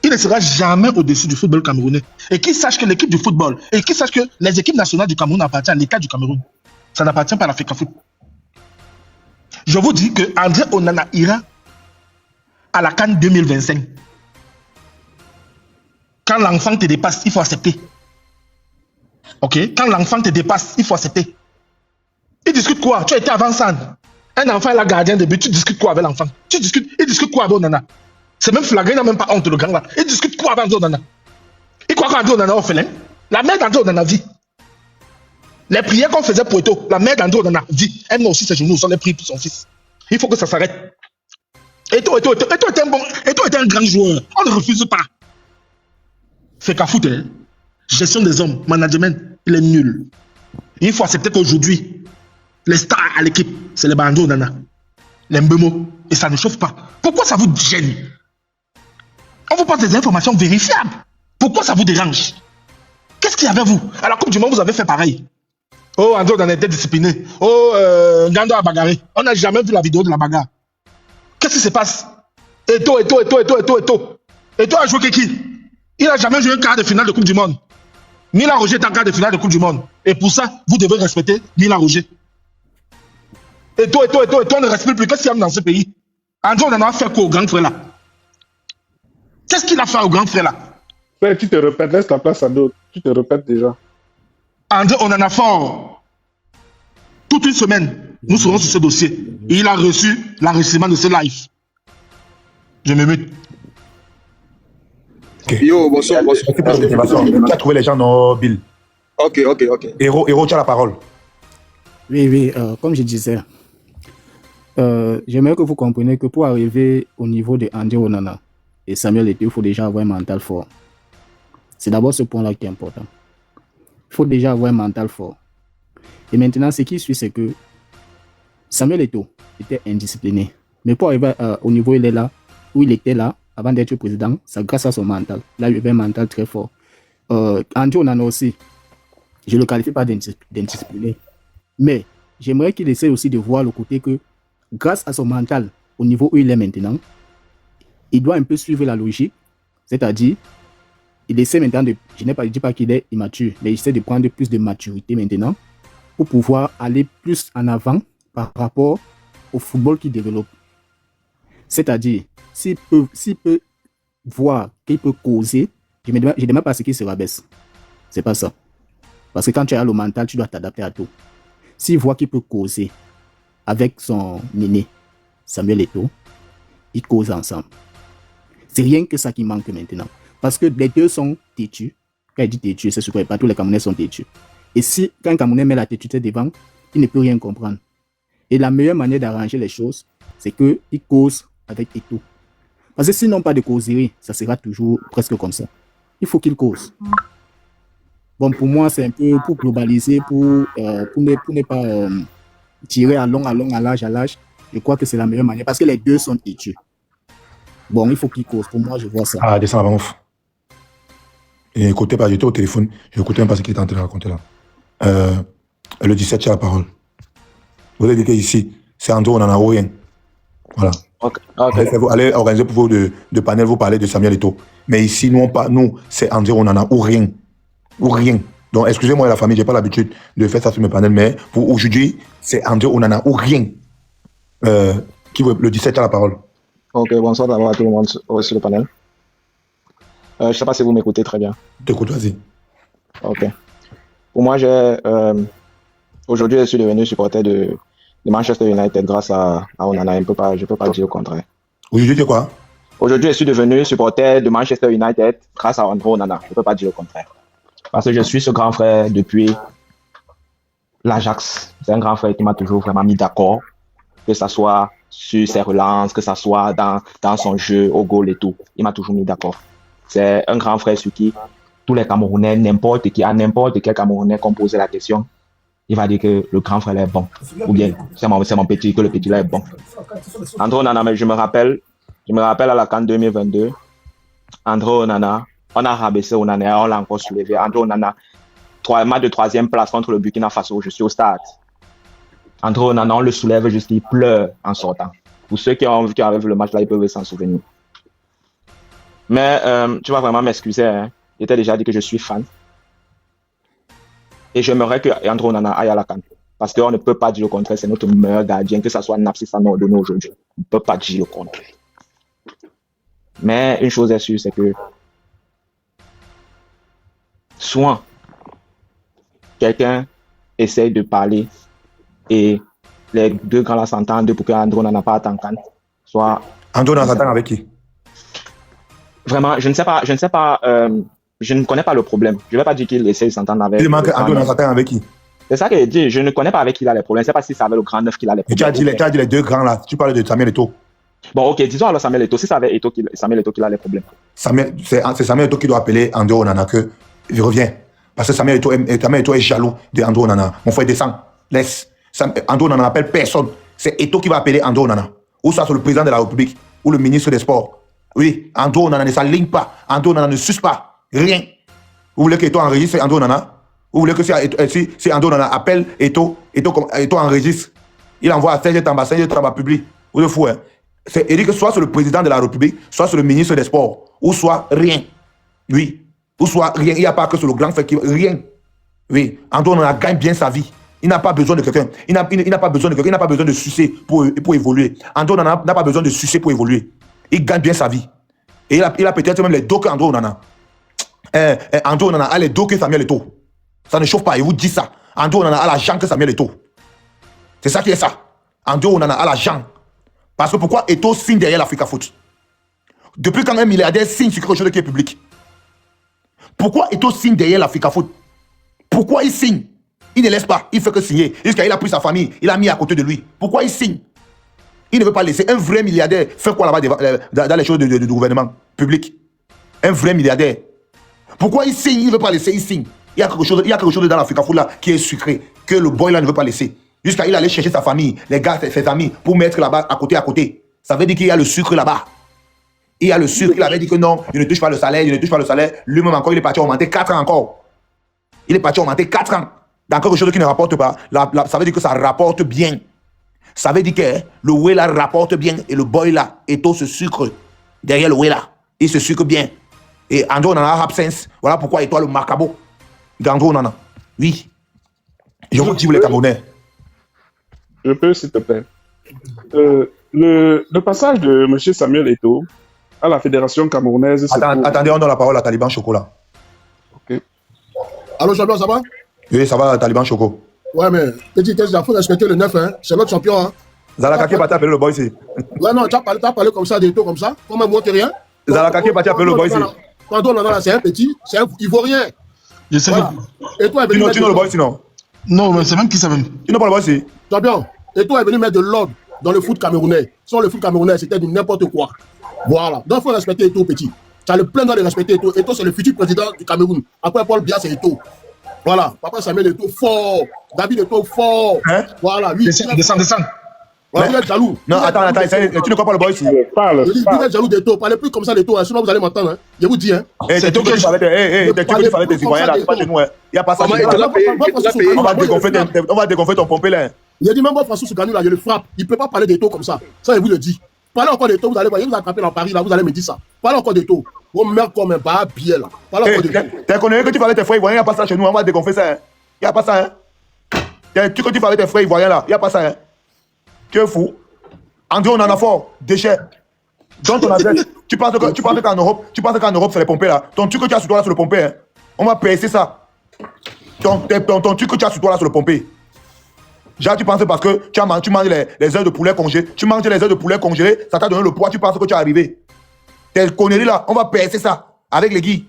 Il ne sera jamais au-dessus du football camerounais. Et qu'il sache que l'équipe du football, et qu'il sache que les équipes nationales du Cameroun appartiennent à l'État du Cameroun. Ça n'appartient pas à l'Afrique Foot. Je vous dis que André Onana ira à la CAN 2025. Quand l'enfant te dépasse, il faut accepter. Ok? Quand l'enfant te dépasse, il faut accepter. Il discute quoi? Tu as été avant ça. Un enfant est la gardien de but, tu discutes quoi avec l'enfant? Il discute quoi avec Onana? C'est même flagrant, il n'a même pas honte, le grand là. Il discute quoi avec Onana? Il croit qu'André Onana est orphelin? La mère d'André Onana vit. Les prières qu'on faisait pour Eto'o, la mère d'André Onana vit. Elle met aussi ses genoux, sont les prières pour son fils. Il faut que ça s'arrête. Eto'o est un grand joueur. On ne refuse pas. C'est qu'à foutre. Hein. Gestion des hommes, management, il est nul. Il faut accepter qu'aujourd'hui, les stars à l'équipe, c'est les Banjo Nana, les Mbemo, et ça ne chauffe pas. Pourquoi ça vous gêne? On vous passe des informations vérifiables. Pourquoi ça vous dérange? Qu'est-ce qu'il y avait vous? À la Coupe du Monde, vous avez fait pareil. Oh, André Nana était discipliné. Oh, Gando a bagarré. On n'a jamais vu la vidéo de la bagarre. Qu'est-ce qui se passe? Eto a joué qui? Il n'a jamais joué un quart de finale de Coupe du Monde. Mila Roger est en quart de finale de Coupe du Monde. Et pour ça, vous devez respecter Mila Roger. Eto, on ne respecte plus. Qu'est-ce qu'il y a dans ce pays? André, on en a fait quoi au grand frère là? Qu'est-ce qu'il a fait au grand frère là? Ouais, tu te répètes, laisse ta place à d'autres. Tu te répètes déjà. André, on en a fort. Toute une semaine, nous serons sur ce dossier. Et il a reçu l'enregistrement de ce live. Je me mute. Okay. Yo, bonsoir. Tu as trouvé les gens, non, Bill? Ok. Héros, tu as la parole. Oui, comme je disais, j'aimerais que vous compreniez que pour arriver au niveau de André Onana et Samuel Eto'o, il faut déjà avoir un mental fort. C'est d'abord ce point-là qui est important. Il faut déjà avoir un mental fort. Et maintenant, ce qui suit, c'est que Samuel Eto'o était indiscipliné. Mais pour arriver au niveau où il était là, avant d'être président, c'est grâce à son mental. Là, il avait un mental très fort. André Onana aussi, je ne le qualifie pas d'indiscipliné. Mais j'aimerais qu'il essaie aussi de voir le côté que, grâce à son mental, au niveau où il est maintenant, il doit un peu suivre la logique. C'est-à-dire, il essaie maintenant de... Je ne dis pas qu'il est immature, mais il essaie de prendre plus de maturité maintenant pour pouvoir aller plus en avant par rapport au football qu'il développe. C'est-à-dire, s'il peut voir qu'il peut causer, je ne demande pas ce qu'il se rabaisse. C'est pas ça. Parce que quand tu as le mental, tu dois t'adapter à tout. S'il voit qu'il peut causer avec son aîné, Samuel Eto'o, ils causent ensemble. C'est rien que ça qui manque maintenant. Parce que les deux sont têtus. Quand il dit têtu, c'est sûr que pas tous les Camerounais sont têtus. Et si, quand un Camerounais met la têtuité devant, il ne peut rien comprendre. Et la meilleure manière d'arranger les choses, c'est qu'il cause avec Eto'o. Parce que s'ils n'ont pas de causerie, ça sera toujours presque comme ça. Il faut qu'ils causent. Bon, pour moi, c'est un peu pour globaliser, pour ne pas tirer à l'âge. Je crois que c'est la meilleure manière parce que les deux sont têtus. Bon, il faut qu'ils causent. Pour moi, je vois ça. Ah, descends là-bas, ouf. Et écoutez pas, j'étais au téléphone. Je n'écoutais même pas ce qu'il était en train de raconter là. Le 17, tu as la parole. Vous avez dit qu'ici, c'est André, on n'en a rien. Voilà. Okay. Allez organiser pour vous de panel, vous parlez de Samuel Eto'o. Mais ici, nous, c'est André, on n'en a rien. Ou rien. Donc, excusez-moi la famille, j'ai pas l'habitude de faire ça sur mes panels, mais pour aujourd'hui, c'est André Onana ou rien. Qui veut le 17 à la parole. Ok, bonsoir d'abord à tout le monde sur le panel. Je ne sais pas si vous m'écoutez très bien. T'écoutes, vas-y. Ok. Pour moi, aujourd'hui, je suis devenu supporter de Manchester United grâce à Onana. Je ne peux pas dire le contraire. Aujourd'hui, tu es quoi? Aujourd'hui, je suis devenu supporter de Manchester United grâce à André Onana. Je ne peux pas dire le contraire. Parce que je suis ce grand frère depuis l'Ajax. C'est un grand frère qui m'a toujours vraiment mis d'accord. Que ce soit sur ses relances, que ce soit dans son jeu, au goal et tout. Il m'a toujours mis d'accord. C'est un grand frère sur qui tous les Camerounais, n'importe quel Camerounais qu'on pose la question, il va dire que le grand frère est bon. Ou bien, c'est mon petit, que le petit là est bon. André Onana, mais je me rappelle à la CAN 2022, André Onana, on a rabaissé Onana, on l'a encore soulevé. André Onana, match de 3e place contre le Burkina Faso, je suis au stade. André Onana, on le soulève jusqu'il pleure en sortant. Pour ceux qui ont vu le match là, ils peuvent s'en souvenir. Mais tu vas vraiment m'excuser, hein. J'étais déjà dit que je suis fan. Et j'aimerais que André Onana aille à la CAN. Parce qu'on ne peut pas dire le contraire, c'est notre meilleur gardien, que ce soit Napsi Sano de nous aujourd'hui. On ne peut pas dire le contraire. Mais une chose est sûre, c'est que soit quelqu'un essaye de parler et les deux grands là s'entendent pour que André Onana pas en CAN, soit... André Onana s'entend avec qui? Vraiment, je ne sais pas, je ne connais pas le problème. Je ne vais pas dire qu'il essaie de s'entendre avec... Il demande qu'André Onana s'entend avec qui? C'est ça que je dis, je ne connais pas avec qui il a les problèmes. Je ne sais pas si c'est avec le grand neuf qu'il a les problèmes. Mais tu as dit les deux grands là, tu parles de Samuel Eto'o. Bon, ok, disons alors Samuel Eto'o. Si ça avait Samuel Eto'o qui a les problèmes. C'est Samuel Eto'o qui doit appeler André Onana que il revient. Parce que Samuel Eto'o est jaloux de André Onana. Mon frère, descend. Laisse. André Onana n'appelle personne. C'est Eto'o qui va appeler André Onana. Ou soit c'est le président de la République ou le ministre des Sports. Oui, André Onana ne s'aligne pas. André Onana ne suce pas. Rien. Vous voulez que Eto'o enregistre André Onana? Vous voulez que si André Onana appelle Eto'o enregistre, il envoie à Serge Tamba public. Vous êtes fou, hein? Il dit que soit c'est le président de la République, soit c'est le ministre des Sports, ou soit rien. Oui. Ou soit rien. Il n'y a pas que sur le grand fait qui. Rien. Oui. André Onana gagne bien sa vie. Il n'a pas besoin de quelqu'un. Il n'a pas besoin de quelqu'un. Il n'a pas besoin de sucer pour évoluer. André Onana n'a pas besoin de sucer pour évoluer. Il gagne bien sa vie. Et il a peut-être même les dos qu'André Onana. André Onana a les dos que Samuel Eto'o. Ça ne chauffe pas. Il vous dit ça. André Onana a l'argent que Samuel Eto'o. C'est ça qui est ça. André Onana a l'argent. Parce que pourquoi Eto'o signe derrière l'Africa Foot? Depuis quand un milliardaire signe sur quelque chose qui est public? Pourquoi Eto'o signe derrière l'Africa Foot? Pourquoi il signe? Il ne laisse pas, il fait que signer. Jusqu'à il a pris sa famille, il a mis à côté de lui. Pourquoi il signe? Il ne veut pas laisser un vrai milliardaire faire quoi là-bas dans les choses du gouvernement public? Un vrai milliardaire. Pourquoi il signe? Il ne veut pas laisser, il signe. Il y a quelque chose dans l'Africa Foot là qui est sucré, que le boy là ne veut pas laisser. Jusqu'à il allait chercher sa famille, les gars, ses amis, pour mettre là-bas à côté. Ça veut dire qu'il y a le sucre là-bas. Il y a le sucre, il avait dit que non, il ne touche pas le salaire, Lui-même encore, il est parti augmenter 4 ans encore. Il est parti augmenter 4 ans. Dans quelque chose qui ne rapporte pas, ça veut dire que ça rapporte bien. Ça veut dire que le whey là rapporte bien et le boy là, Eto'o se sucre derrière le whey là. Il se sucre bien. Et André Onana a absence. Voilà pourquoi Eto'o le macabo d'André Onana. Oui. Je vous dis, vous les Camerounais. Je peux, s'il te plaît. Le passage de M. Samuel Eto'o à la Fédération camerounaise... Attendez, on donne la parole à Taliban Chocolat. Ok. Allô, champion, ça va? Oui, ça va, Taliban Choco. Ouais, mais petit test, il faut respecter le 9, hein. C'est notre champion, hein. Zalakaki va t'appeler le boy ici. Ouais, non, tu as parlé comme ça d'Eto'o, comme ça. Comment monter rien? Zalakaki va t'appeler le boy ici. Quand on en a, c'est un petit, c'est un ivoirien. Je sais voilà. Et toi, tu n'as le boy ici, non? Non, mais c'est même qui ça même. Tu n'as pas le boy ici. Champion, Eto'o est venu mettre de l'ordre dans le foot camerounais. Sans le foot camerounais, c'était du n'importe quoi. Voilà. Donc, il faut respecter Eto'o, petit. Tu as le plein droit de respecter Eto'o. Eto'o, c'est le futur président du Cameroun. Après Paul Biya, c'est Eto'o. Voilà. Papa Samuel Eto'o, fort. David Eto'o, fort. Hein? Voilà. Lui, descends. Voilà, vous êtes jaloux. Non, attends, tu ne comprends pas le boy ici. Vous êtes jaloux d'Eto'o. Parlez plus comme ça d'Eto'o, hein, sinon vous allez m'entendre. Hein. Je vous dis. Hein. C'est tout que tu parlais des Ivoiriens là, c'est pas chez nous. Il n'y a pas ça. On va dégonfler ton pompé là. Il a dit même moi, François Soukanou, là, je le frappe. Il ne peut pas parler d'Eto'o comme ça. Ça, je vous le dis. Parlez encore d'Eto'o, vous allez voir, il vous a attrapé dans Paris, là, vous allez me dire ça. Parlez encore d'Eto'o. Vos mères comme un bas billet là. Parlez encore d'Eto'o. Tu connais que tu parlais tes frères Ivoiriens, il n'y a pas ça chez nous, on va dégonfler ça. Il n'y a pas ça. Tu que tu parlais tes frères Ivoiriens là, il n'y a pas ça. Tu es fou. André, on en a fort, déchets. Dans ton adresse, tu penses qu'en Europe, c'est les pompés là. Ton truc que tu as sur toi là, c'est le pompé. Hein. On va payer ça. Ton truc que tu as sur toi là, c'est le pompé. Genre, tu penses parce que tu manges les œufs de poulet congelés. Tu manges les œufs de poulet congelés, ça t'a donné le poids, tu penses que tu es arrivé. Tes conneries là, on va payer ça avec les guilles.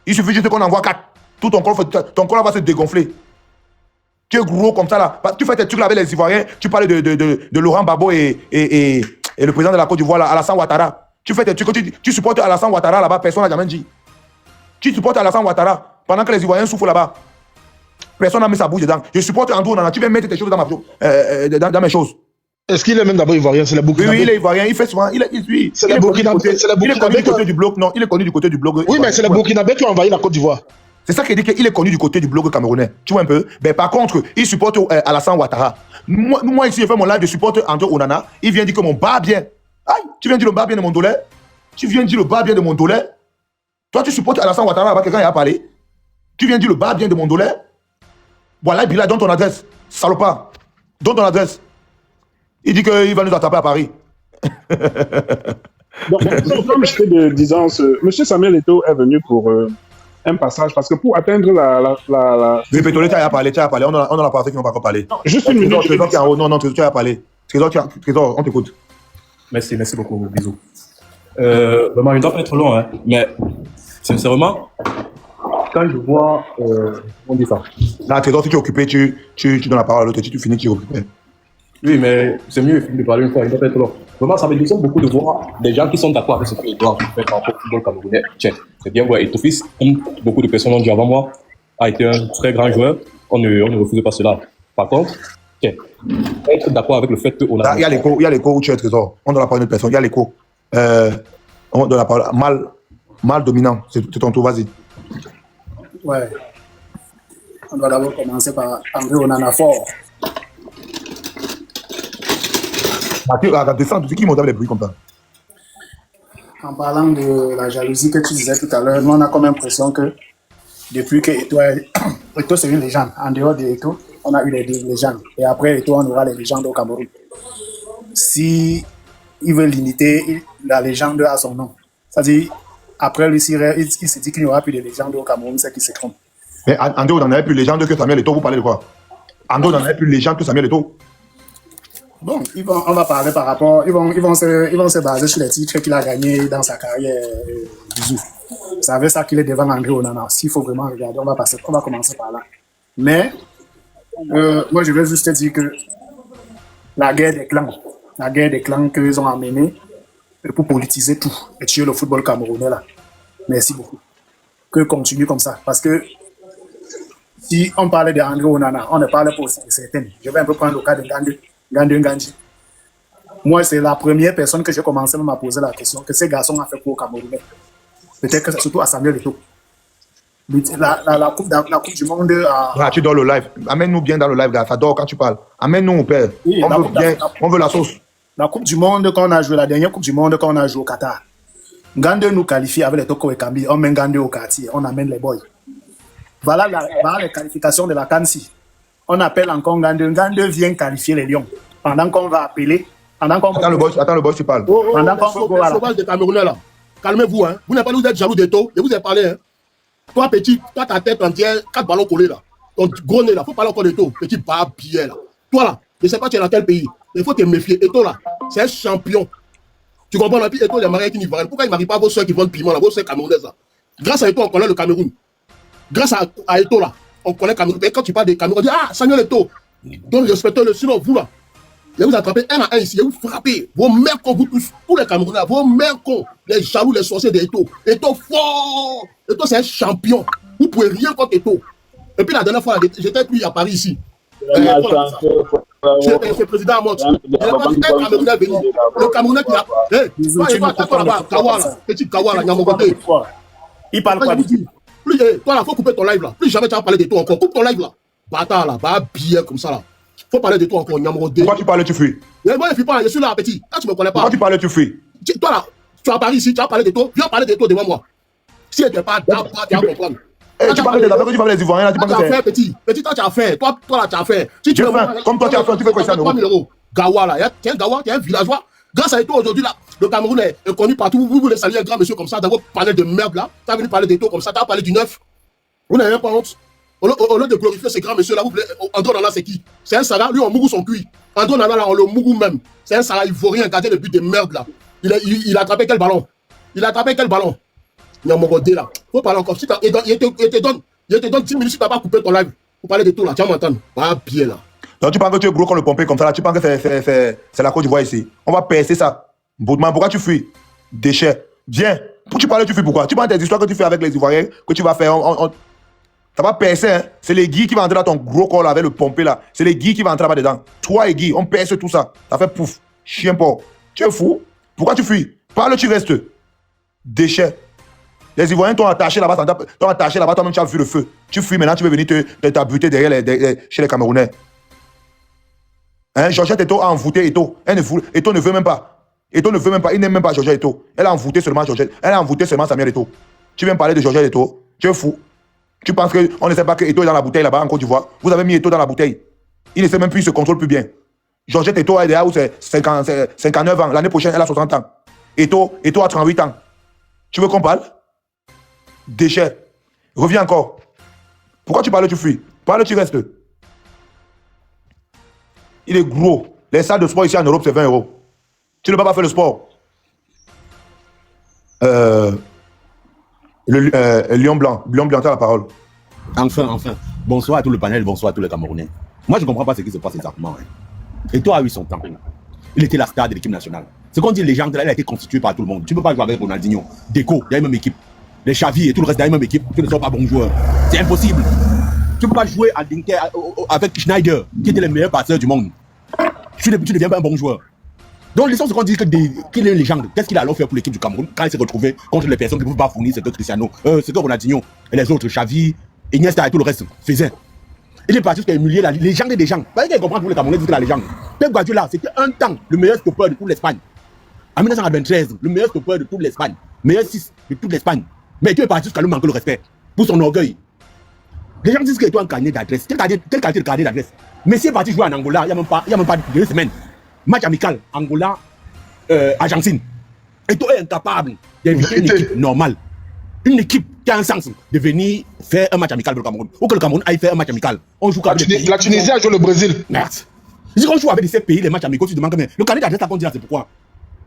Il suffit juste qu'on envoie 4. Tout ton corps va se dégonfler. Tu es gros comme ça là. Tu fais tes trucs là avec les Ivoiriens. Tu parlais de Laurent Gbagbo et le président de la Côte d'Ivoire là, Alassane Ouattara. Tu fais tes trucs, tu supportes Alassane Ouattara là-bas, personne n'a jamais dit. Tu supportes Alassane Ouattara pendant que les Ivoiriens souffrent là-bas. Personne n'a mis sa bouche dedans. Je supporte André Onana. Tu viens mettre tes choses dans mes choses. Est-ce qu'il est même d'abord ivoirien? C'est la Burkinabé. Oui, il est ivoirien. Il fait souvent. C'est la Burkinabé. Il est connu du côté du bloc. Non, il est connu du côté du bloc. Oui, mais c'est la Burkinabé qui a envahi la Côte d'Ivoire. C'est ça qui dit qu'il est connu du côté du bloc camerounais. Tu vois un peu? Mais par contre, il supporte Alassane Ouattara. Moi ici, je fais mon live, je supporte André Onana. Il vient dire que mon bas bien. Aïe, tu viens dire le bas bien de mon dolé? Tu viens dire le bas bien de mon dolé? Toi, tu supportes Alassane Ouattara là-bas, quelqu'un y a parlé? Tu viens dire le bas bien de mon dolé? Voilà, Bila, donne ton adresse. Salopard. Donne ton adresse. Il dit qu'il va nous attraper à Paris. Comme je te disais, M. Samuel Eto'o est venu pour un passage, parce que pour atteindre la... Oui, Pétolé, tu as parlé. On en a parlé qui n'ont pas encore parlé. Juste une minute. Non, tu as parlé. Trésor, on t'écoute. Merci beaucoup, bisous. Vraiment, il ne doit pas être long, hein, mais sincèrement, quand je vois... on dit ça. Là, Trésor, si tu es occupé, tu donnes la parole à l'autre, tu finis, tu es occupé. Oui, mais c'est mieux de parler une fois, il ne doit pas être long. Vraiment, ça me déçoit beaucoup de voir des gens qui sont d'accord avec ce que Edouard fait par rapport au football camerounais. Tiens, c'est bien voir. Etofis, comme beaucoup de personnes l'ont dit avant moi, a été un très grand joueur. On ne refuse pas cela. Par contre, tiens, être d'accord avec le fait qu'on a... Il y a l'écho où tu es Trésor. On donne la parole à une personne. Il y a l'écho. On donne la parole. Mal dominant. C'est ton tour, vas-y. Ouais. On doit d'abord commencer par André Onana fort. Descends, c'est qui m'entend les bruits comme ça? En parlant de la jalousie que tu disais tout à l'heure, nous on a comme l'impression que depuis que Eto'o c'est une légende. En dehors de Eto'o, on a eu les légendes. Et après Eto'o, on aura les légendes au Cameroun. Si il veut limiter la légende à son nom, c'est-à-dire après lui, il se dit qu'il n'y aura plus de légendes au Cameroun, c'est qu'il se trompe. Mais André, on n'en avait plus légende que Samuel Eto'o, vous parlez de quoi? André, on n'en avait plus légende que Samuel Eto'o. Bon, on va parler par rapport, ils vont se baser sur les titres qu'il a gagnés dans sa carrière. Bisous. C'est avec ça qu'il est devant André Onana. S'il faut vraiment regarder, on va commencer par là. Mais moi je veux juste te dire que la guerre des clans qu'ils ont amené pour politiser tout et tuer le football camerounais là. Merci beaucoup. Que continue comme ça, parce que si on parlait d'André Onana, on ne parlait pas aussi de certaines. Je vais un peu prendre le cas de Ngandji. Moi, c'est la première personne que j'ai commencé à me poser la question que ces garçons ont fait pour au Camerounais. Peut-être que c'est surtout à Samuel Eto'o. La coupe du monde. Tu dors le live. Amène-nous bien dans le live, gars. Ça dort quand tu parles. Amène-nous, mon père. Oui, on veut la sauce. La coupe du monde qu'on a joué, la dernière coupe du monde qu'on a joué au Qatar. Ngandé nous qualifie avec les Toko et Kambi. On met Ngandé au quartier. On amène les boys. Voilà les qualifications de la Kansi. On appelle encore Ngandé. Ngandé vient qualifier les Lions. Pendant qu'on va appeler. Attends le boss, tu parles. Pendant qu'on va sauvage des Camerounais là. Calmez-vous, hein. Vous n'avez pas nous d'être jaloux d'Eto'o. Je vous ai parlé, hein. Toi, petit, toi, ta tête entière, 4 ballons collés là. Ton gros nez là, faut parler encore d'Eto'o. Petit barbier là. Toi là, je ne sais pas tu es dans quel pays. Il faut te méfier. Eto'o là, c'est un champion. Tu comprends là? Puis Eto'o, il est marié avec une Ivoirienne. Pourquoi il ne marie pas vos soeurs qui vendent piment là, vos soeurs camerounaises là? Grâce à Eto'o, on connaît le Cameroun. Grâce à Eto'o là, on connaît le Cameroun. Et quand tu parles des Cameroun, on dit ah, Samuel Eto'o. Donc respectez-le, sinon vous là. Je vais vous attraper un à un ici, je vais vous frapper. Vos mères cons, vous tous, tous les Camerounais, vos mères cons, les jaloux, les sorciers d'Eto'o. Eto'o fort. Eto'o, c'est un champion. Vous ne pouvez rien contre Eto'o. Et puis la dernière fois, j'étais plus à Paris ici. C'est président Amot. Il n'y a pas un Camerounais venu. Le Camerounais qui a. Petit Kawa, là, Nyamogote. Il parle pas. Plus, toi là, il faut couper ton live là. Plus jamais tu vas parler d'Eto'o encore. Coupe ton live là. Bâtard là, va bien comme ça là. Faut parler de toi encore, Nyamogote. Pourquoi tu parles, tu fuis? Moi, je ne fuis pas, je suis là, petit. Là, tu ne me connais pas. Pourquoi tu parles, tu fuis? Toi là, tu vas parler ici, tu vas parler de toi. Viens parler de toi devant moi. Si elle n'est pas d'accord, tu vas comprendre. Tu parles de la tu parles des Ivoiriens là, tu parles de ça. Petit, toi, tu as fait. Toi là, tu as fait. Si tu veux. Comme toi, tu as fait, tu fais quoi ça, 3 000 €. Gawa là, tu es un Gawa, tu es un villageois. Grâce à Eto'o aujourd'hui là, le Cameroun est connu partout. Vous voulez saluer un grand monsieur comme ça, d'avoir parlé de merde là. Tu as venu parler d'Eto'o comme ça, tu as parlé du neuf. Vous n'avez même pas honte. Au lieu de glorifier ces grands messieurs là, vous voulez. André Onana, c'est qui? C'est un Sara, lui on mougou son cuit. André Onana là, on le mougou même. C'est un Sara, il faut rien garder le but de merde là. Il a attrapé quel ballon? Il a attrapé quel ballon? Il y a mon rodé là. Faut parler encore. Si il te donne 10 minutes si tu n'as pas coupé ton live. Pour parler de tout là, tu vas m'entendre. Pas bien là. Donc tu penses que tu es gros comme le pompé comme ça là, tu penses que c'est la Côte d'Ivoire ici. On va percer ça. Baudement, pourquoi tu fuis? Déchet. Viens. Pour tu parles, tu fuis pourquoi? Tu penses des histoires que tu fais avec les Ivoiriens que tu vas faire. Ça va percer, hein. C'est les Guy qui vont entrer dans ton gros corps là, avec le pompé là. C'est les Guy qui vont entrer là-bas dedans. Toi et Guy, on perce tout ça. Ça fait pouf. Chien porc. Tu es fou? Pourquoi tu fuis? Parle, tu restes. Déchet. Les Ivoiriens t'ont attaché là-bas, toi-même tu as vu le feu. Tu fuis maintenant, tu veux venir t'abuter derrière chez les Camerounais. Hein? Georgette Eto'o a envoûté Eto'o. Eto'o ne veut même pas. Eto'o ne veut même pas. Il n'aime même pas Georgette Eto'o. Elle a envoûté seulement Georgette. Elle a envoûté seulement Samuel Eto'o. Tu viens me parler de Georgette Eto'o? Tu es fou? Tu penses qu'on ne sait pas que Eto'o est dans la bouteille là-bas en Côte d'Ivoire? Vous avez mis Eto'o dans la bouteille. Il ne sait même plus, il se contrôle plus bien. Georgette Eto'o est derrière où c'est 59 ans. L'année prochaine, elle a 60 ans. Eto'o a 38 ans. Tu veux qu'on parle? Déchet. Reviens encore. Pourquoi tu parles, tu fuis? Parle, tu restes. Il est gros. Les salles de sport ici en Europe, c'est 20 €. Tu ne peux pas faire le sport. Lion Blanc, tu as la parole. Enfin. Bonsoir à tout le panel, bonsoir à tous les Camerounais. Moi, je ne comprends pas ce qui se passe exactement. Hein. Et toi, a eu son temps. Il était la star de l'équipe nationale. Ce qu'on dit légende, là, elle a été constituée par tout le monde. Tu ne peux pas jouer avec Ronaldinho, Deco, il y a une même équipe. Les Xavi et tout le reste, il y a une même équipe. Tu ne sont pas bons joueurs. C'est impossible. Tu ne peux pas jouer à l'Inter avec Schneider, qui était le meilleur passeur du monde. Tu ne deviens pas un bon joueur. Donc, les gens se dit qu'il est une légende. Qu'est-ce qu'il a alors fait pour l'équipe du Cameroun quand il s'est retrouvé contre les personnes qui ne peuvent pas fournir ce que Cristiano, ce que Ronaldinho et les autres, Xavi, Iniesta et tout le reste faisaient. Il est parti jusqu'à humilier la légende des gens. Vous voyez, comprendre pour les Camerounais, c'est la légende. Pep Guardiola, c'était un temps le meilleur stopper de toute l'Espagne. En 1993, le meilleur stopper de toute l'Espagne. Meilleur 6 de toute l'Espagne. Mais tu es parti jusqu'à lui manquer le respect pour son orgueil. Les gens disent que tu as un carnet d'adresse. Quelle qualité de carnet d'adresse? Messi est parti jouer en Angola il n'y a même pas 2 semaines. Match amical, Angola, Argentine. Et toi, est incapable d'inviter une équipe normale. Une équipe qui a un sens de venir faire un match amical pour le Cameroun. Ou que le Cameroun aille faire un match amical. On joue avec la Tunisie a joué le Brésil. Merde. Si on joue avec ces pays, les matchs amicaux, tu te demandes mais le carnet d'adresse, qu'on dit là, c'est pourquoi?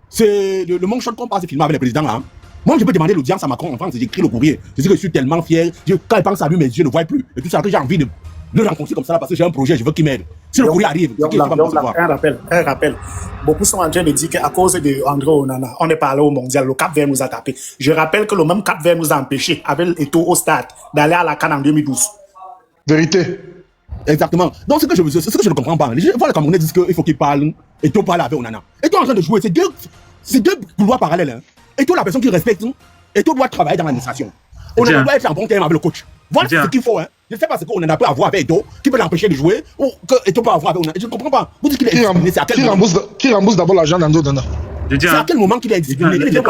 C'est le manque shot qu'on passe filmer avec le président là. Hein? Moi, je peux demander l'audience à Macron en France, j'écris le courrier. Je dis que je suis tellement fier. Quand il pense à lui, mes yeux ne voient plus. Et tout ça, que j'ai envie de le rencontrer comme ça là, parce que j'ai un projet, je veux qu'il m'aide. Si le courrier arrive, un rappel. Beaucoup sont en train de dire qu'à cause de André Onana, on est parlé au mondial, le Cap-Vert nous a tapé. Je rappelle que le même Cap-Vert nous a empêché, avec Eto'o au stade, d'aller à la CAN en 2012. Vérité. Exactement. Donc, ce que je ne comprends pas, les Camerounais disent qu'il faut qu'ils parlent, Eto'o parle avec Onana. Eto'o est en train de jouer, c'est deux couloirs parallèles. Hein. Eto'o, la personne qui respecte, Eto'o doit travailler dans l'administration. Onana doit être en bon terme avec le coach. Voilà ce qu'il faut. Hein. Je ne sais pas ce qu'on a pas à voir avec Eto'o, qui peut l'empêcher de jouer, ou que Eto'o peut avoir avec Onana. Je ne comprends pas. Vous dites qu'il est indiscipliné, c'est à quel moment? Qui rembourse d'abord l'argent d'André Onana? C'est à quel moment qu'il est indiscipliné? Il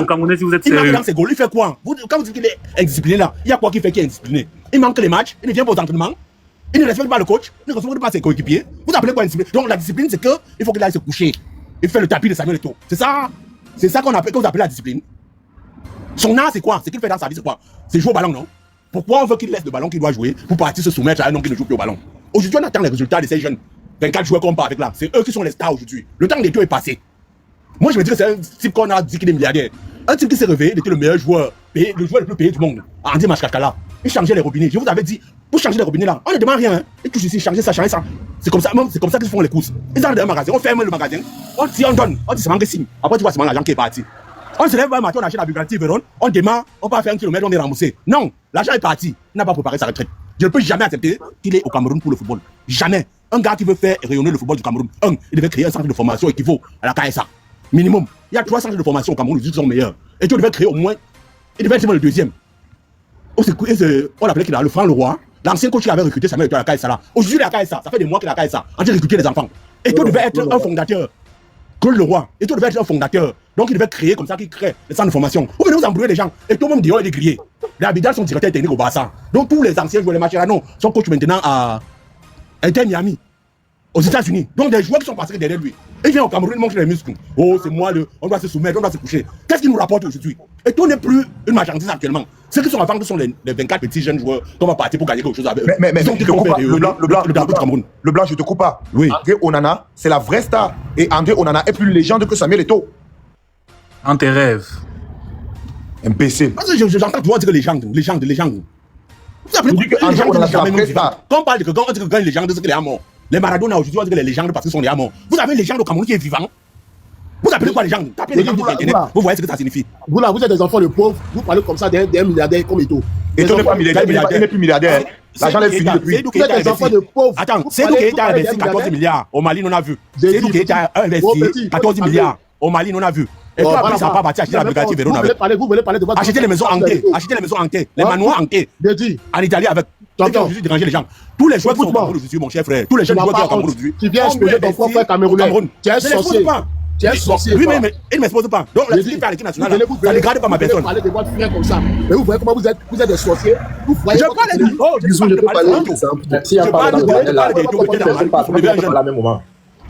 Camerounais, si vous êtes sérieux. Il manque dans ses goals, il fait quoi? Quand vous dites qu'il est indiscipliné là, il y a quoi qui fait qu'il est indiscipliné? Il manque les matchs, il ne vient pas aux entraînements, il ne respecte pas le coach, il ne respecte pas ses coéquipiers. Vous appelez quoi indiscipliné? Donc la discipline, c'est qu'il faut qu'il aille se coucher. Il fait le tapis de Samuel Eto'o. C'est ça qu'on appelle, que vous appelez la discipline. Son art, c'est quoi? C'est qu'il fait dans sa vie, c'est quoi? C'est jouer au ballon, non? Pourquoi on veut qu'il laisse le ballon qu'il doit jouer pour partir se soumettre à un homme qui ne joue plus au ballon? Aujourd'hui, on attend les résultats de ces jeunes 24 joueurs qu'on part avec là. C'est eux qui sont les stars aujourd'hui. Le temps d'Eto'o est passé. Moi, je me dis que c'est un type qu'on a dit qu'il est milliardaire. Un type qui s'est réveillé, il était le meilleur joueur, le joueur le plus payé du monde. Andy Machkakala. Il changeait les robinets. Je vous avais dit, pour changer les robinets là, on ne demande rien. Hein. Et touche ici, changer ça. C'est comme ça qu'ils font les courses. Ils entrent dans un magasin, on ferme le magasin, on tire, on donne, on dit c'est manque signe. Après, tu vois, c'est l'argent qui est parti. On se lève un matin, on achète la Bugatti Veyron, on démarre, on part faire 1 kilomètre, on est remboursé. Non, l'argent est parti. Il n'a pas préparé sa retraite. Je ne peux jamais accepter qu'il est au Cameroun pour le football. Jamais. Un gars qui veut faire rayonner le football du Cameroun, il devait créer un centre de formation équivaut à la KSA. Minimum. Il y a 3 centres de formation au Cameroun qui sont meilleurs. Et tu devais créer au moins. Il devait être le deuxième. On l'appelait le Franc Leroy. L'ancien coach qui avait recruté Samuel Eto'o à la KSA là. Aujourd'hui, la KSA, ça fait des mois que la KSA a recruté les enfants. Et tu devait être un fondateur. Claude Leroy. Et tu devait être un fondateur. Donc il devait créer comme ça, qu'il crée les centres de formation. Vous venez vous embrouiller les gens. Et tout le monde dit, oh, il est grillé. Les Abidal sont directeurs techniques au Barça. Donc tous les anciens joueurs, les matchs là, non, sont coachs maintenant à Inter Miami. Aux États-Unis. Donc des joueurs qui sont passés derrière lui. Et il vient au Cameroun, il montre les muscles. Oh, c'est moi, on doit se soumettre, on doit se coucher. Qu'est-ce qu'il nous rapporte aujourd'hui? Et tout n'est plus une marchandise actuellement. Ceux qui sont avant, ce sont les 24 petits jeunes joueurs qu'on va partir pour gagner quelque chose avec eux. Mais je te coupe pas. Le blanc, je te coupe pas. Oui. André Onana, c'est la vraie star. Et André Onana est plus légende que Samuel Eto'o. En tes rêves. Imbécile. Parce que j'entends toujours dire légende. Vous appelez que André Onana, c'est la vraie star. Quand on parle de quelqu'un, on dit que quand une légende, c'est qu'il est mort. Les Maradona aujourd'hui, on dit que les légendes parce qu'ils sont déjà morts. Vous avez une légende au Cameroun qui est vivant. Vous appelez quoi légende? Tapez les gens sur Internet. Vous voyez ce que ça signifie. Vous là, vous êtes des enfants de pauvres. Vous parlez comme ça d'un milliardaire comme Eto'o. Eto'o n'est pas milliardaire. Il n'est plus milliardaire. L'argent est fini depuis. Vous êtes des enfants de pauvres. Attends, c'est nous qui avons investi 14 milliards. Au Mali, on a vu. C'est nous qui avons investi 14 milliards. Au Mali, on a vu. Et puis après, ça n'a pas parti acheter la Bugatti Veyron avec. Vous voulez parler de votre. Acheter les maisons hantées. Les manoirs hantés. En Italie avec. Je déranger les gens. Tous les joueurs qui sont au Cameroun aujourd'hui, mon cher frère. Tous les jeunes joueurs qui sont au Cameroun aujourd'hui. Tu viens exposer ton propre frère camerounais. Tu es sorcier. Tu es sorcier. Oui, mais il ne m'expose pas. Donc, la discipline à l'équipe nationale, ça ne dégrade pas ma personne. Vous parlez de votre frère comme ça. Mais vous voyez comment vous êtes des sorciers. Vous voyez. Je parle de. Oh, Bisous, je peux parler de tout. Si on parle de la même moment.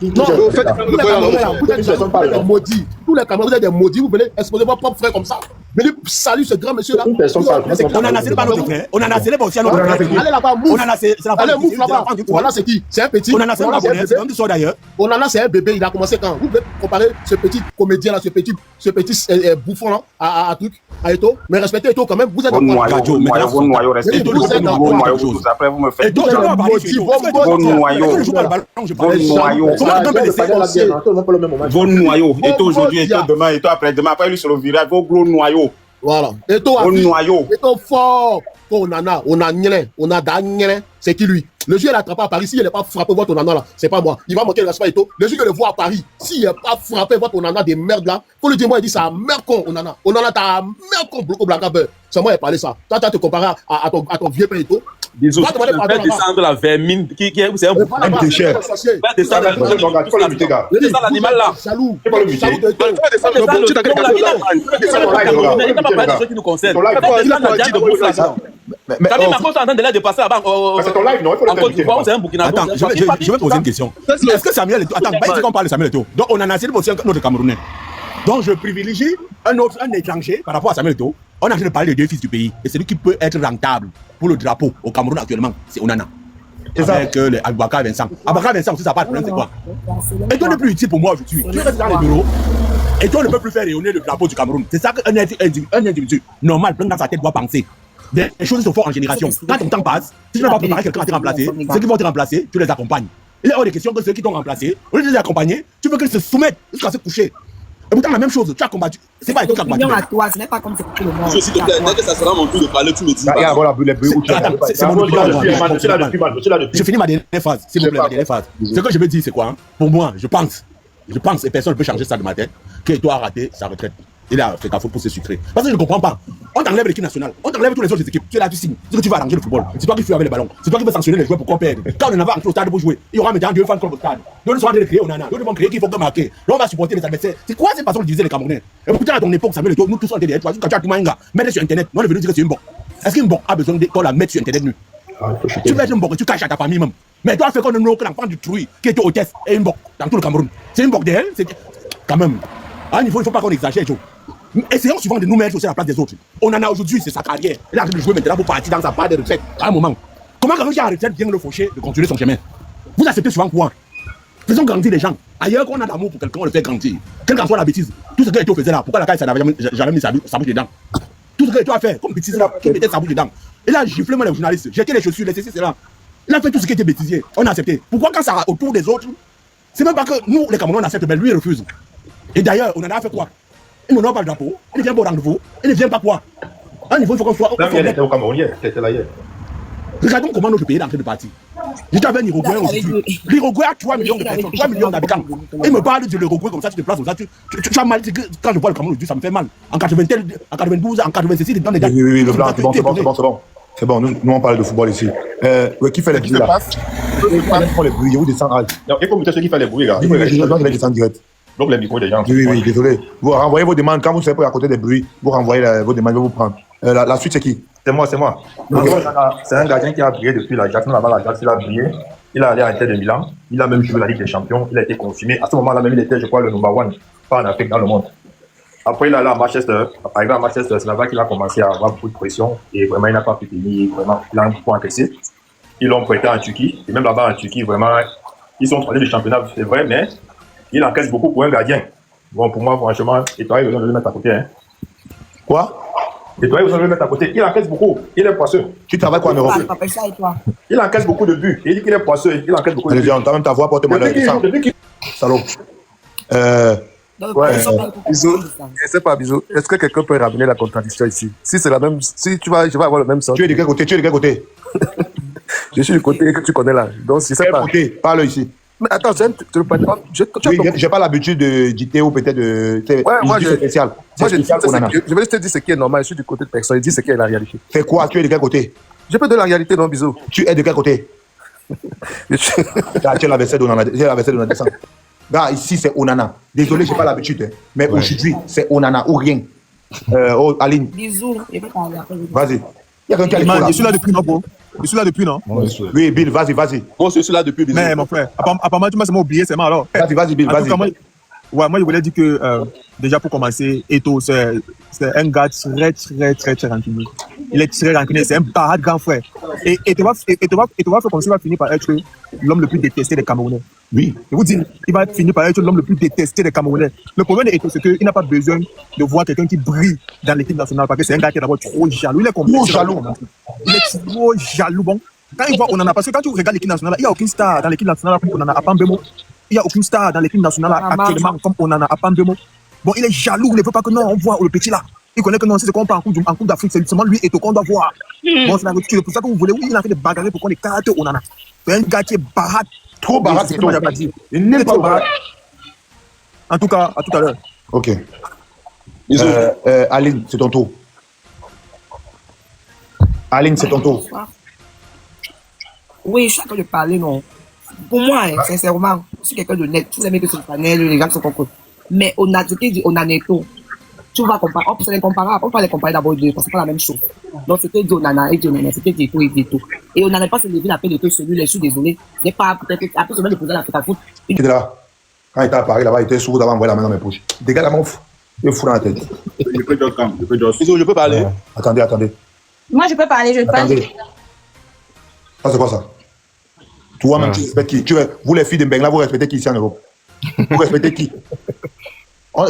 Non, vous êtes des maudits. Tous les Camerounais, vous êtes des maudits. Vous venez exposer votre propre frère comme ça. Venez saluer ce grand monsieur là. Une personne parle. On en a célèbre notre frère. On en a célèbre aussi à notre frère. Allez là-bas, mouf. Allez, mouf là-bas. Voilà, c'est qui? C'est un petit. On en a célèbre c'est un qui sort d'ailleurs. On en a, c'est un bébé. Il a commencé quand? Vous pouvez comparer ce petit comédien là, ce petit bouffon là, à truc, à Eto'o. Mais respectez Eto'o quand même. Vous êtes vos noyaux, respectez vos noyaux. Après, vous me faites. Vos noyaux. Quand on laisser vos noyaux, et toi aujourd'hui, et toi demain, et toi après-demain, après lui sur le virage, vos gros noyaux. Voilà. Et toi, noyau. Et toi fort. On a Daniel, c'est qui lui? Le jour il a attrapé à Paris, s'il n'est pas frappé votre Onana là, c'est pas moi. Il va monter le respect et tout. Le jour que le voit à Paris, s'il n'est pas frappé votre Onana des merdes là, faut le dire moi, il dit ça, merde con Onana. Onana t'as merde con Bloco Blanca Beurre. C'est moi qui ai parlé ça. Toi, tu te compares à ton vieux père et tout. Désolé, tu vas descendre la vermine qui est c'est un peu cher. Va descendre l'animal là. Jaloux. Tu vas le muter. Il n'a pas parlé de ceux qui nous concernent. Camille Marcos est en train de les dépasser avant. C'est ton live, non? En Côte d'Ivoire, c'est un Burkina. Attends, je vais poser une question. Est-ce que Samuel Eto'o, attends, pas qu'on parle de Samuel Eto'o. Donc on en a essayé de bosser un autre Camerounais. Donc je privilégie un étranger par rapport à Samuel Eto'o. On a essayé de parler des deux fils du pays. Et celui qui peut être rentable pour le drapeau au Cameroun actuellement, c'est Onana. Avec Aboubacar Vincent. Aboubacar Vincent aussi, ça n'a pas de problème, c'est quoi? Eto'o n'est plus utile pour moi aujourd'hui. Tu restes dans les bureaux. Eto'o ne peut plus faire rayonner le drapeau du Cameroun. C'est ça qu'un individu normal, plein dans sa tête, doit penser. Des choses se font en génération. Quand ton temps passe, si tu n'as pas préparé quelqu'un à te remplacer, ceux qui vont te remplacer, tu les accompagnes. Il est hors de question que ceux qui t'ont remplacé, au lieu de les accompagner, tu veux qu'ils se soumettent jusqu'à se coucher. Et pourtant, la même chose, tu as combattu. C'est pas toi qui as combattu. À toi, ce n'est pas comme c'est tout le monde. S'il te plaît, dès que ça sera mon tour de parler, tu me dis. C'est mon tour. Je finis ma dernière phrase. S'il vous plaît, ma dernière phrase. Ce que je veux dire, c'est quoi? Pour moi, je pense, et personne ne peut changer ça de ma tête, que toi a raté sa retraite. Il a fait faute pour se sucrer. Parce que je ne comprends pas. On t'enlève l'équipe nationale, on t'enlève tous les autres équipes. Tu es là, tu signes. C'est que tu vas arranger le football. C'est toi qui fuis avec les ballons. C'est toi qui veux sanctionner les joueurs pour qu'on perde. Quand on en va entrer au stade pour jouer, il y aura maintenant deux fans club au stade. Nous sommes en train de créer Onana. Nous devons créer qu'il faut que marquer. Là, on va supporter les adversaires. C'est quoi cette façon de diviser les Camerounais? Et pourtant, à ton époque, Samuel Eto'o, nous tous on était derrière toi. Quand tu as tout manga, mets-le sur Internet. Nous on est venu dire que c'est une bombe. Est-ce qu'une bombe a besoin qu'on la mette sur Internet nu? Tu mets une bombe et tu caches à ta famille même. Mais toi, fais qu'on ne que l'enfant du truie qui était hôtesse et une bombe dans tout le Cameroun. C'est une bombe d'elle. Quand même. À un niveau, il ne faut pas qu'on exagère, Joe. Essayons souvent de nous mettre aussi à la place des autres. On en a aujourd'hui, c'est sa carrière. Il est en train de jouer maintenant pour partir dans sa part de retraite à un moment. Comment quelqu'un qui a retraite vient le faucher de continuer son chemin? Vous acceptez souvent quoi? Faisons grandir les gens. Ailleurs qu'on a d'amour pour quelqu'un, on le fait grandir. Quelle qu'en soit la bêtise. Tout ce que Eto'o faisait là, pourquoi la caille ça n'avait jamais mis sa bouche dedans? Tout ce que Eto'o a fait comme bêtise là, qui mettait sa bouche dedans. Il a giflé moi les journalistes, jeté les chaussures, les ceci, cela. Il a fait tout ce qui était bêtisier. On a accepté. Pourquoi quand ça autour des autres, c'est même pas que nous, les Camerounais, on accepte, mais lui, il refuse. Et d'ailleurs, on en a fait quoi? Il n'en a pas le drapeau, il ne vient pas au rendez-vous, il ne vient pas quoi? À un niveau, il faut qu'on soit. Il était au Cameroun hier, c'était là hier. Regardons comment notre pays est en train de partir. J'étais avec l'Uruguay aujourd'hui. L'Uruguay a 3 millions de personnes, 3 millions d'habitants. Il me parle de l'Uruguay comme ça, tu te places comme ça. Tu as mal dit que quand je vois le Cameroun aujourd'hui, ça me fait mal. En 92, en 86, dans les dates. Oui, le blanc, c'est bon. C'est bon, nous on parle de football ici. Qui fait les bruits là? Qui font les bruits? Vous descendez. Non, il faut me dire ceux qui font les bruits là. Je vais descendre direct. Donc les micros des gens. Oui, désolé. Vous renvoyez vos demandes. Quand vous savez pas à côté des bruits, vous renvoyez vos demandes, je vais vous prendre. La suite, c'est qui? C'est moi. C'est un gardien qui a brillé depuis la Jackson avant la Jackson, il a brillé. Il a allé à l'Inter de Milan. Il a même joué la Ligue des Champions. Il a été confirmé. À ce moment-là même, il était, je crois, le number 1, pas en Afrique, dans le monde. Après, il est allé à Manchester. Arrivé à Manchester, c'est là-bas qu'il a commencé à avoir beaucoup de pression. Et vraiment, il n'a pas pu tenir. Vraiment, il a un point encaissé. Ils l'ont prêté en Turquie. Et même là-bas en Turquie, vraiment, ils sont troisième du championnat, c'est vrai, mais il encaisse beaucoup pour un gardien. Bon, pour moi, franchement, Eto'o, vous allez le mettre à côté. Hein. Quoi? Eto'o, vous allez le mettre à côté. Il encaisse beaucoup. Il est poisseux. Tu travailles quoi en Europe? Il encaisse beaucoup de buts. Il dit qu'il est poisseux. Il encaisse beaucoup de buts. Allez, viens, même ta voix, porte-moi l'air. Salaud. Bisous. Je sais pas, Bisous. Est-ce que quelqu'un peut ramener la contradiction ici? Si c'est la même, si tu vas, je vais avoir le même sort. Tu es de quel côté? Je suis du côté que tu connais là. Donc, si c'est pas. Parle ici. Mais attends, j'ai pas l'habitude de dicter ou peut-être de. Ouais, moi, je vais juste te dire ce qui est normal. Je suis du côté de personne. Je dis ce qui est la réalité. Fais quoi? Tu es de quel côté? Je peux de la réalité, non, Bisous. Tu es de quel côté? Tu as la verset de descente. Là, ici, c'est Onana. Désolé, j'ai pas l'habitude. Mais aujourd'hui, c'est Onana ou rien. Aline. Bisous. Vas-y. Je suis là depuis, non, bro? Je suis là depuis, non? Oui, Bill, vas-y. Bon, je suis là depuis, Bisous. Mais mon frère, apparemment, tu m'as seulement oublié, c'est mal alors. Vas-y, Bill, vas-y. Ouais, moi, je voulais dire que, déjà, pour commencer, Eto'o, c'est un gars très rancunier. Il est très rancunier, c'est un parade grand frère. Et Eto'o va comme ça, il va finir par être l'homme le plus détesté des Camerounais. Oui. Je vous dis, il va finir par être l'homme le plus détesté des Camerounais. Le problème de Eto'o, c'est qu'il n'a pas besoin de voir quelqu'un qui brille dans l'équipe nationale, parce que c'est un gars qui est d'abord trop jaloux. Il est trop jaloux. Il est trop jaloux. Bon, quand il voit Onana, parce que quand tu regardes l'équipe nationale, il n'y a aucune star dans l'équipe nationale pour Onana, à part Mbemo. il n'y a aucune star dans l'équipe nationale actuellement, comme on en a à Pandemo. Bon, il est jaloux, il ne veut pas que non, on voit le petit là. Il connaît que non, c'est ce qu'on parle en Coupe d'Afrique, c'est seulement lui et tout qu'on doit voir. Bon, c'est la rupture, c'est pour ça que vous voulez, oui, il a fait des bagarres pour qu'on écarte Onana. C'est un gars qui est barat. Trop barat, c'est tout. Il n'est pas barat. En tout cas, à tout à l'heure. Ok. Aline, c'est ton tour. Aline, c'est ton tour. Oui, je suis en train de parler, non. Pour moi, sincèrement, je suis quelqu'un de net. Vous aimez que c'est le panel, les gens se comprennent. Mais on a dit, on a netto. Tu vas comparer. C'est l'incomparable. On va les comparer d'abord deux, parce que c'est pas la même chose. Donc, c'était dit Onana et Onana, c'était dit tout et dit tout. Et on n'allait pas se lever la peine de celui-là, je suis désolé. C'est pas peut-être après semaine de poser la foot. Il était là. Quand il était à Paris, là-bas, il était sourd d'avant envoyer la main dans mes poches. Des gars, la main, il est fou dans la tête. Je peux parler. Attendez. Moi, je peux parler, je parle. Ça, c'est quoi ça? Toi-même, tu respectes qui? Vous, les filles de Mbengla, vous respectez qui ici en Europe? Vous respectez qui?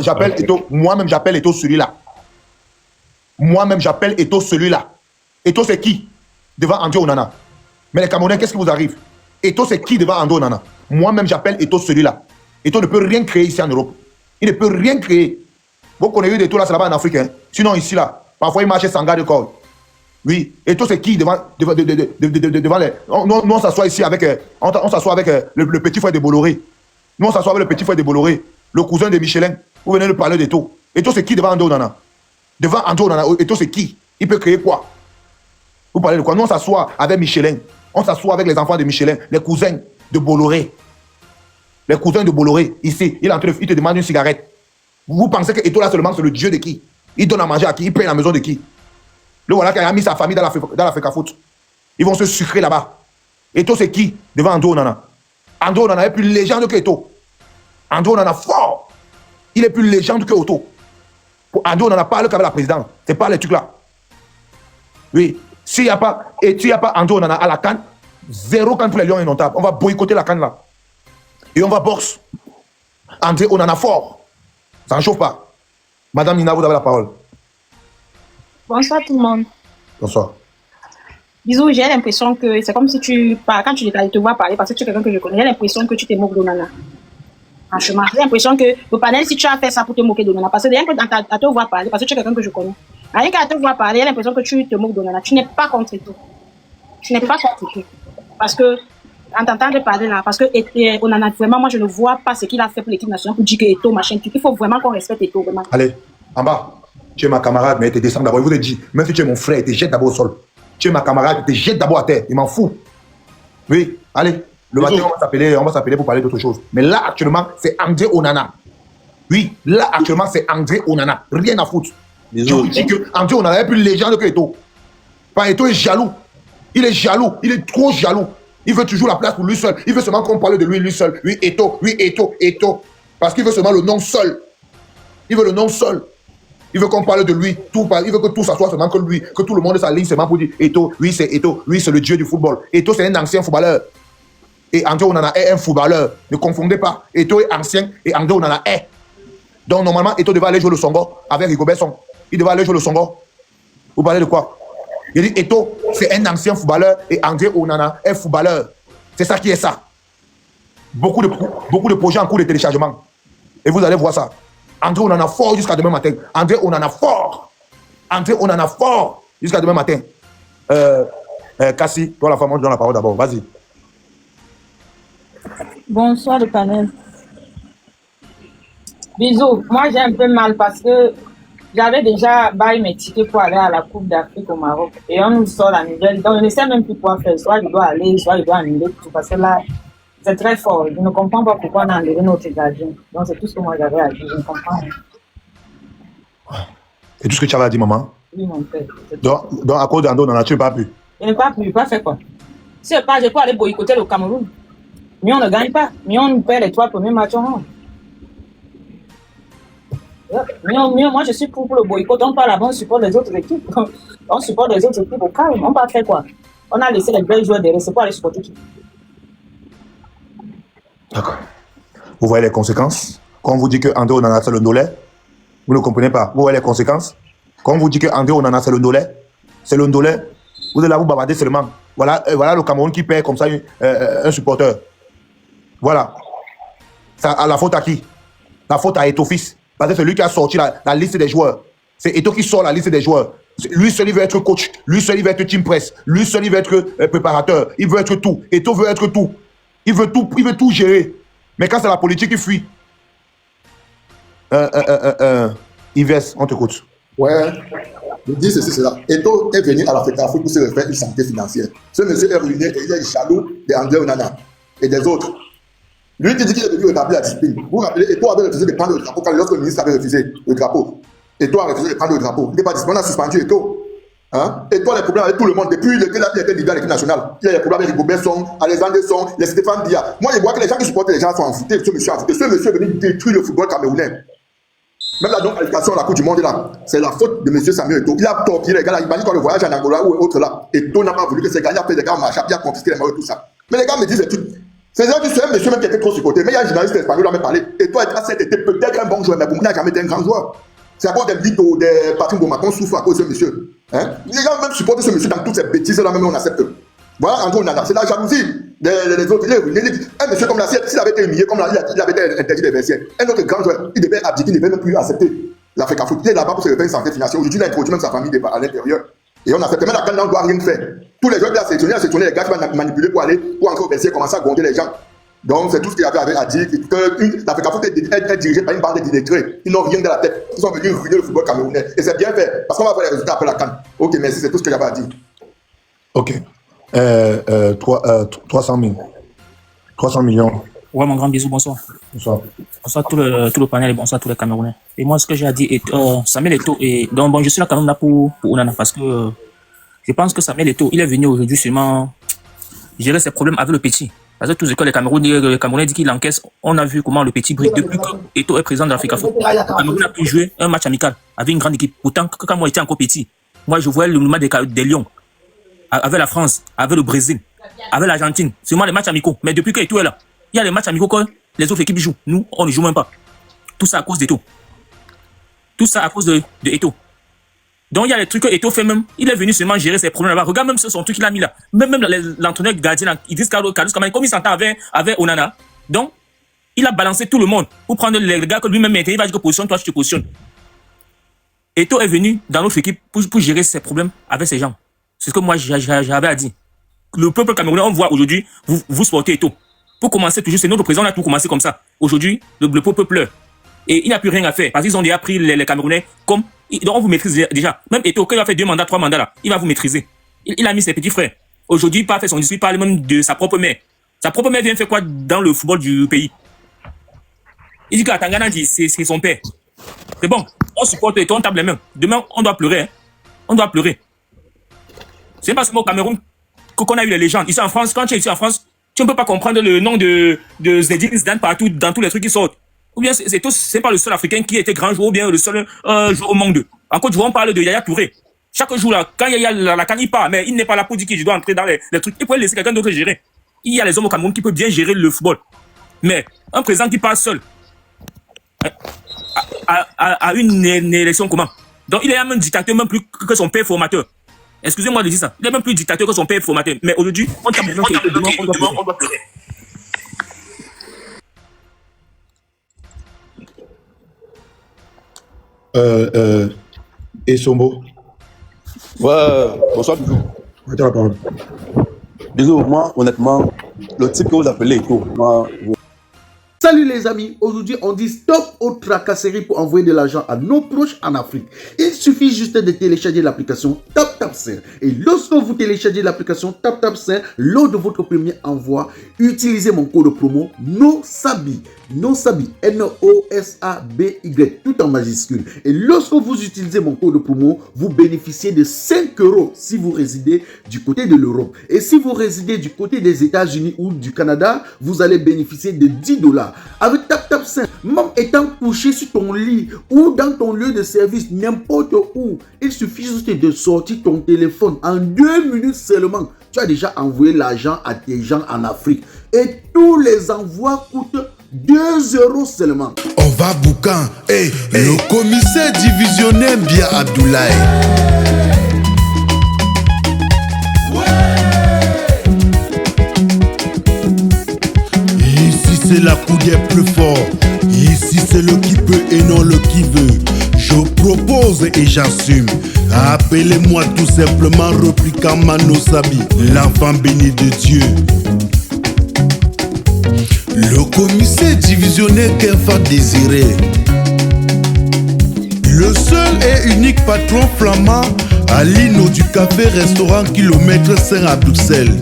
J'appelle Eto. Moi-même, j'appelle Eto celui-là. Moi-même, j'appelle Eto celui-là. Eto, c'est qui? Devant André Onana. Mais les Camerounais, qu'est-ce qui vous arrive? Eto, c'est qui devant André Onana? Moi-même, j'appelle Eto celui-là. Eto ne peut rien créer ici en Europe. Il ne peut rien créer. Vous connaissez Eto là, c'est là-bas en Afrique. Hein? Sinon, ici, là, parfois, il marche sans garde de corps. Oui. Eto, c'est qui devant les. Nous, on s'assoit ici avec. On s'assoit avec le petit frère de Bolloré. Nous, on s'assoit avec le petit frère de Bolloré, le cousin de Michelin. Vous venez de parler d'Eto. Eto, c'est qui devant André Onana? Devant André Onana, Eto, c'est qui? Il peut créer quoi? Vous parlez de quoi? Nous, on s'assoit avec Michelin. On s'assoit avec les enfants de Michelin, les cousins de Bolloré. Les cousins de Bolloré, ici, il te demande une cigarette. Vous pensez que Eto, là, seulement, c'est le dieu de qui? Il donne à manger à qui? Il paye la maison de qui? Le voilà qui a mis sa famille dans l'Afrique à foot. Ils vont se sucrer là-bas. Eto, c'est qui devant André Onana? André Onana est plus légende que Eto. André Onana fort. Il est plus légende que Otto. Pour André Onana parle qu'avec la présidente. C'est pas les trucs là. Oui. S'il n'y a pas André Onana à la CAN, 0 CAN pour les Lions indomptables. On va boycotter la CAN là. Et on va boxe. André Onana fort. Ça ne chauffe pas. Madame Nina, vous avez la parole. Bonsoir tout le monde. Bonsoir. Bisous, j'ai l'impression que c'est comme si quand tu te vois parler, parce que tu es quelqu'un que je connais, j'ai l'impression que tu te moques d'Onana. Franchement, j'ai l'impression que le panel, si tu as fait ça pour te moquer d'Onana, parce que rien que à te voir parler, parce que tu es quelqu'un que je connais, rien qu'à te voir parler, j'ai l'impression que tu te moques d'Onana. Tu n'es pas contre tout. Tu n'es pas contre tout. Parce que, en t'entendant parler là, parce que Onana, vraiment, moi, je ne vois pas ce qu'il a fait pour l'équipe nationale pour dire que Eto, machin, il faut vraiment qu'on respecte Eto, vraiment. Allez, en bas. Tu es ma camarade, mais tu descends d'abord. Il vous a dit, même si tu es mon frère, tu te jettes d'abord au sol. Tu es ma camarade, tu te jettes d'abord à terre. Il m'en fout. Oui, allez. Le matin, on va s'appeler pour parler d'autre chose. Mais là, actuellement, c'est André Onana. Oui, là, actuellement, c'est André Onana. Rien à foutre. Je vous dis que André Onana est plus légende que Eto. Eto est jaloux. Il est jaloux. Il est trop jaloux. Il veut toujours la place pour lui seul. Il veut seulement qu'on parle de lui seul. Oui, Eto. Parce qu'il veut seulement le nom seul. Il veut le nom seul. Il veut qu'on parle de lui, il veut que tout ça soit seulement que lui, que tout le monde s'aligne seulement pour dire Eto, oui c'est Eto, oui c'est le dieu du football. Eto c'est un ancien footballeur. Et André Onana est un footballeur. Ne confondez pas. Eto est ancien et André Onana est. Donc normalement, Eto devait aller jouer le Songo avec Rigobert Song. Il devait aller jouer le Songo. Vous parlez de quoi? Il dit Eto, c'est un ancien footballeur et André Onana est footballeur. C'est ça qui est ça. Beaucoup de projets en cours de téléchargement. Et vous allez voir ça. André Onana fort jusqu'à demain matin. André Onana fort jusqu'à demain matin. Cassie, toi la femme, on te donne la parole d'abord. Vas-y. Bonsoir le panel. Bisous. Moi j'ai un peu mal parce que j'avais déjà baillé mes tickets pour aller à la Coupe d'Afrique au Maroc. Et on nous sort la nouvelle. Donc je ne sais même plus quoi faire. Soit je dois aller, soit je dois annuler tout. Parce que là, c'est très fort. Je ne comprends pas pourquoi on a enlevé notre gardien. Donc c'est tout ce que moi j'avais à dire. Je ne comprends pas. C'est tout ce que tu avais à dire, maman? Oui, mon père. Donc à cause d'Ando, on a tué pas pu. Je n'ai pas pu. Pas fait quoi? Si je pas, je peux aller boycotter le Cameroun. Mais on ne gagne pas. Mais on perd les 3 premiers matchs en rang. Moi, je suis pour le boycott. On parle là-bas, on supporte les autres équipes. On supporte les autres équipes au calme. On va faire quoi? On a laissé les belles joueurs derrière. C'est pour aller supporter qui? D'accord. Vous voyez les conséquences? Quand on vous dit que André Onana c'est le Ndolé, vous ne comprenez pas. Vous voyez les conséquences? Quand on vous dit que André Onana c'est le Ndolé, vous êtes là, vous bavardez seulement. Voilà le Cameroun qui perd comme ça un supporter. Voilà. la faute à qui? La faute à Eto'o-Fils. Parce que c'est lui qui a sorti la liste des joueurs. C'est Eto'o qui sort la liste des joueurs. Lui seul, il veut être coach. Lui seul, il veut être team press. Lui seul, il veut être préparateur. Il veut être tout. Eto'o veut être tout. Il veut tout gérer. Mais quand c'est la politique, il fuit. Yves, on t'écoute. Ouais, je dis ceci, cela. Eto'o est venu à l'Afrique pour se refaire une santé financière. Ce monsieur est ruiné et il est jaloux d'André Onana et des autres. Lui qui dit qu'il est venu rétablir la discipline. Vous vous rappelez, Eto'o avait refusé de prendre le drapeau quand lorsque le ministre avait refusé le drapeau. Eto'o a refusé de prendre le drapeau. Il n'est pas disponible, on a suspendu Eto'o. Hein? Eto'o a des problèmes avec tout le monde. Depuis le gars qui était leader de l'équipe nationale, il a des problèmes avec Rigobert Song, Alexandre Song, les Stéphane Dia. Moi, je vois que les gens qui supportent les gens sont enfoutés. Ce monsieur est venu détruire le football camerounais. Même la non-qualification à la Coupe du Monde là, c'est la faute de M. Samuel Eto'o. Il a torpillé les gars là. Imagine quand le voyage en Angola ou autre là. Eto'o n'a pas voulu que ces gars, il a fait des gars en marche, il a confisqué les maillots et tout ça. Mais les gars me disent des trucs. C'est ça que c'est un monsieur même qui était trop supporté. Mais il y a un journaliste espagnol qui m'a parlé. Eto'o a cet été peut-être un bon joueur, mais pour moi, il n'a jamais été un grand joueur. C'est à cause des Lito, des Patrick Boma qu'on souffre à cause de ce monsieur. Hein? Les gens même supportent ce monsieur dans toutes ces bêtises là, même on accepte. Voilà, André Onana, c'est la jalousie des autres. Un monsieur comme la sienne, s'il avait été humilié, comme il avait été interdit des vestiaires, un autre grand joueur, il devait abdiquer, il ne devait même plus accepter l'Afrique Foot. Il est là-bas pour se refaire une santé financière. Aujourd'hui, il a introduit même sa famille à l'intérieur. Et on accepte. Même la canne ne doit rien faire. Tous les joueurs qui ont sélectionné les gars qui vont manipuler pour aller, pour entrer au vestiaire, commencer à gronder les gens. Donc, c'est tout ce qu'il y avait à dire. L'Afrique Foot est dirigée par une bande d'illettrés. Ils n'ont rien dans la tête. Ils sont venus ruiner le football camerounais. Et c'est bien fait. Parce qu'on va voir les résultats après la canne. Ok, merci, c'est tout ce que j'avais à dire. Ok. 300 000. 300 millions. Ouais, mon grand bisou, bonsoir. Bonsoir. Bonsoir tout le panel et bonsoir tous les Camerounais. Et moi, ce que j'ai à dire, Samuel Eto'o, donc bon, je suis là quand même là pour Onana parce que je pense que Samuel Eto'o, il est venu aujourd'hui seulement gérer ses problèmes avec le petit. Parce que tous les Camerounais disent qu'il encaisse. On a vu comment le petit brille depuis que Eto'o est président de l'Afrique Foot. Le Cameroun a pu jouer un match amical avec une grande équipe. Pourtant, quand moi j'étais encore petit, moi je voyais le mouvement des Lions avec la France, avec le Brésil, avec l'Argentine. C'est moi les matchs amicaux. Mais depuis que Eto'o est là, il y a les matchs amicaux que les autres équipes jouent. Nous, on ne joue même pas. Tout ça à cause d'Eto'o. Tout ça à cause de Eto'o. Donc il y a les trucs que Eto'o fait même. Il est venu seulement gérer ses problèmes là-bas. Regarde même son truc qu'il a mis là. Même l'entraîneur gardien, il dit Carlos Kamani, comme il s'entend avec Onana. Donc, il a balancé tout le monde pour prendre les gars que lui-même était. Il va dire que positionne, toi tu te positionnes. Eto'o est venu dans notre équipe pour gérer ses problèmes avec ces gens. C'est ce que moi j'avais à dire. Le peuple camerounais, on voit aujourd'hui, vous supportez Eto'o. Pour commencer toujours, c'est notre président a tout commencé comme ça. Aujourd'hui, le peuple pleure. Et il n'a plus rien à faire. Parce qu'ils ont déjà pris les Camerounais comme... Donc on vous maîtrise déjà. Même Eto'o, quand il a fait 2 mandats, 3 mandats là, il va vous maîtriser. Il a mis ses petits frères. Aujourd'hui, il n'a pas fait son discours, il parle même de sa propre mère. Sa propre mère vient faire quoi dans le football du pays? Il dit qu'Atangana dit c'est son père. C'est bon, on supporte Eto'o, on tape les mains. Demain, on doit pleurer. Hein. On doit pleurer. C'est pas seulement au Cameroun qu'on a eu les légendes. Ici en France, quand tu es ici en France, tu ne peux pas comprendre le nom de Zinedine Zidane partout, dans tous les trucs qui sortent. Ou bien c'est pas le seul Africain qui était grand joueur, ou bien le seul joueur au monde. En Côte d'Ivoire, on parle de Yaya Touré. Chaque jour, là, quand Yaya la canne, il part, mais il n'est pas là pour dire qu'il doit entrer dans les trucs. Il pourrait laisser quelqu'un d'autre gérer. Il y a les hommes au Cameroun qui peuvent bien gérer le football. Mais un président qui part seul à une élection, comment? Donc il est même dictateur, même plus que son père formateur. Excusez-moi de dire ça. Il est même plus dictateur que son père formateur. Mais aujourd'hui, on tape les gens qui on doit pleurer. Et Sombo. Ouais, bonsoir, bisous. Attends la parole. Bisous, moi, honnêtement, le type que vous appelez Eto'o, moi, Salut les amis, aujourd'hui on dit stop aux tracasseries pour envoyer de l'argent à nos proches en Afrique. Il suffit juste de télécharger l'application TapTapSend. Et lorsque vous téléchargez l'application TapTapSend, lors de votre premier envoi, utilisez mon code promo NOSABI, N-O-S-A-B-Y, tout en majuscule. Et lorsque vous utilisez mon code promo, vous bénéficiez de 5 € si vous résidez du côté de l'Europe. Et si vous résidez du côté des États-Unis ou du Canada, vous allez bénéficier de 10 $. Avec TapTapSend, même étant couché sur ton lit ou dans ton lieu de service, n'importe où, il suffit juste de sortir ton téléphone. En 2 minutes seulement, tu as déjà envoyé l'argent à tes gens en Afrique. Et tous les envois coûtent 2 € seulement. On va boucan. Le commissaire divisionnaire Bia Abdoulaye. c'est la coup des plus forts. Ici c'est le qui peut et non le qui veut. Je propose et j'assume. Appelez-moi tout simplement Replica Mano Sabi, l'enfant béni de Dieu. Le commissaire divisionnaire qu'Enfa désiré. Le seul et unique patron flamand à l'Ino du café-restaurant kilomètre 5 à Bruxelles.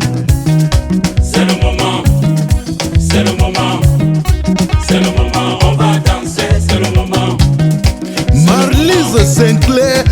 C'est le moment, c'est le moment, c'est le moment, on va danser, c'est le moment. Marlise Sinclair,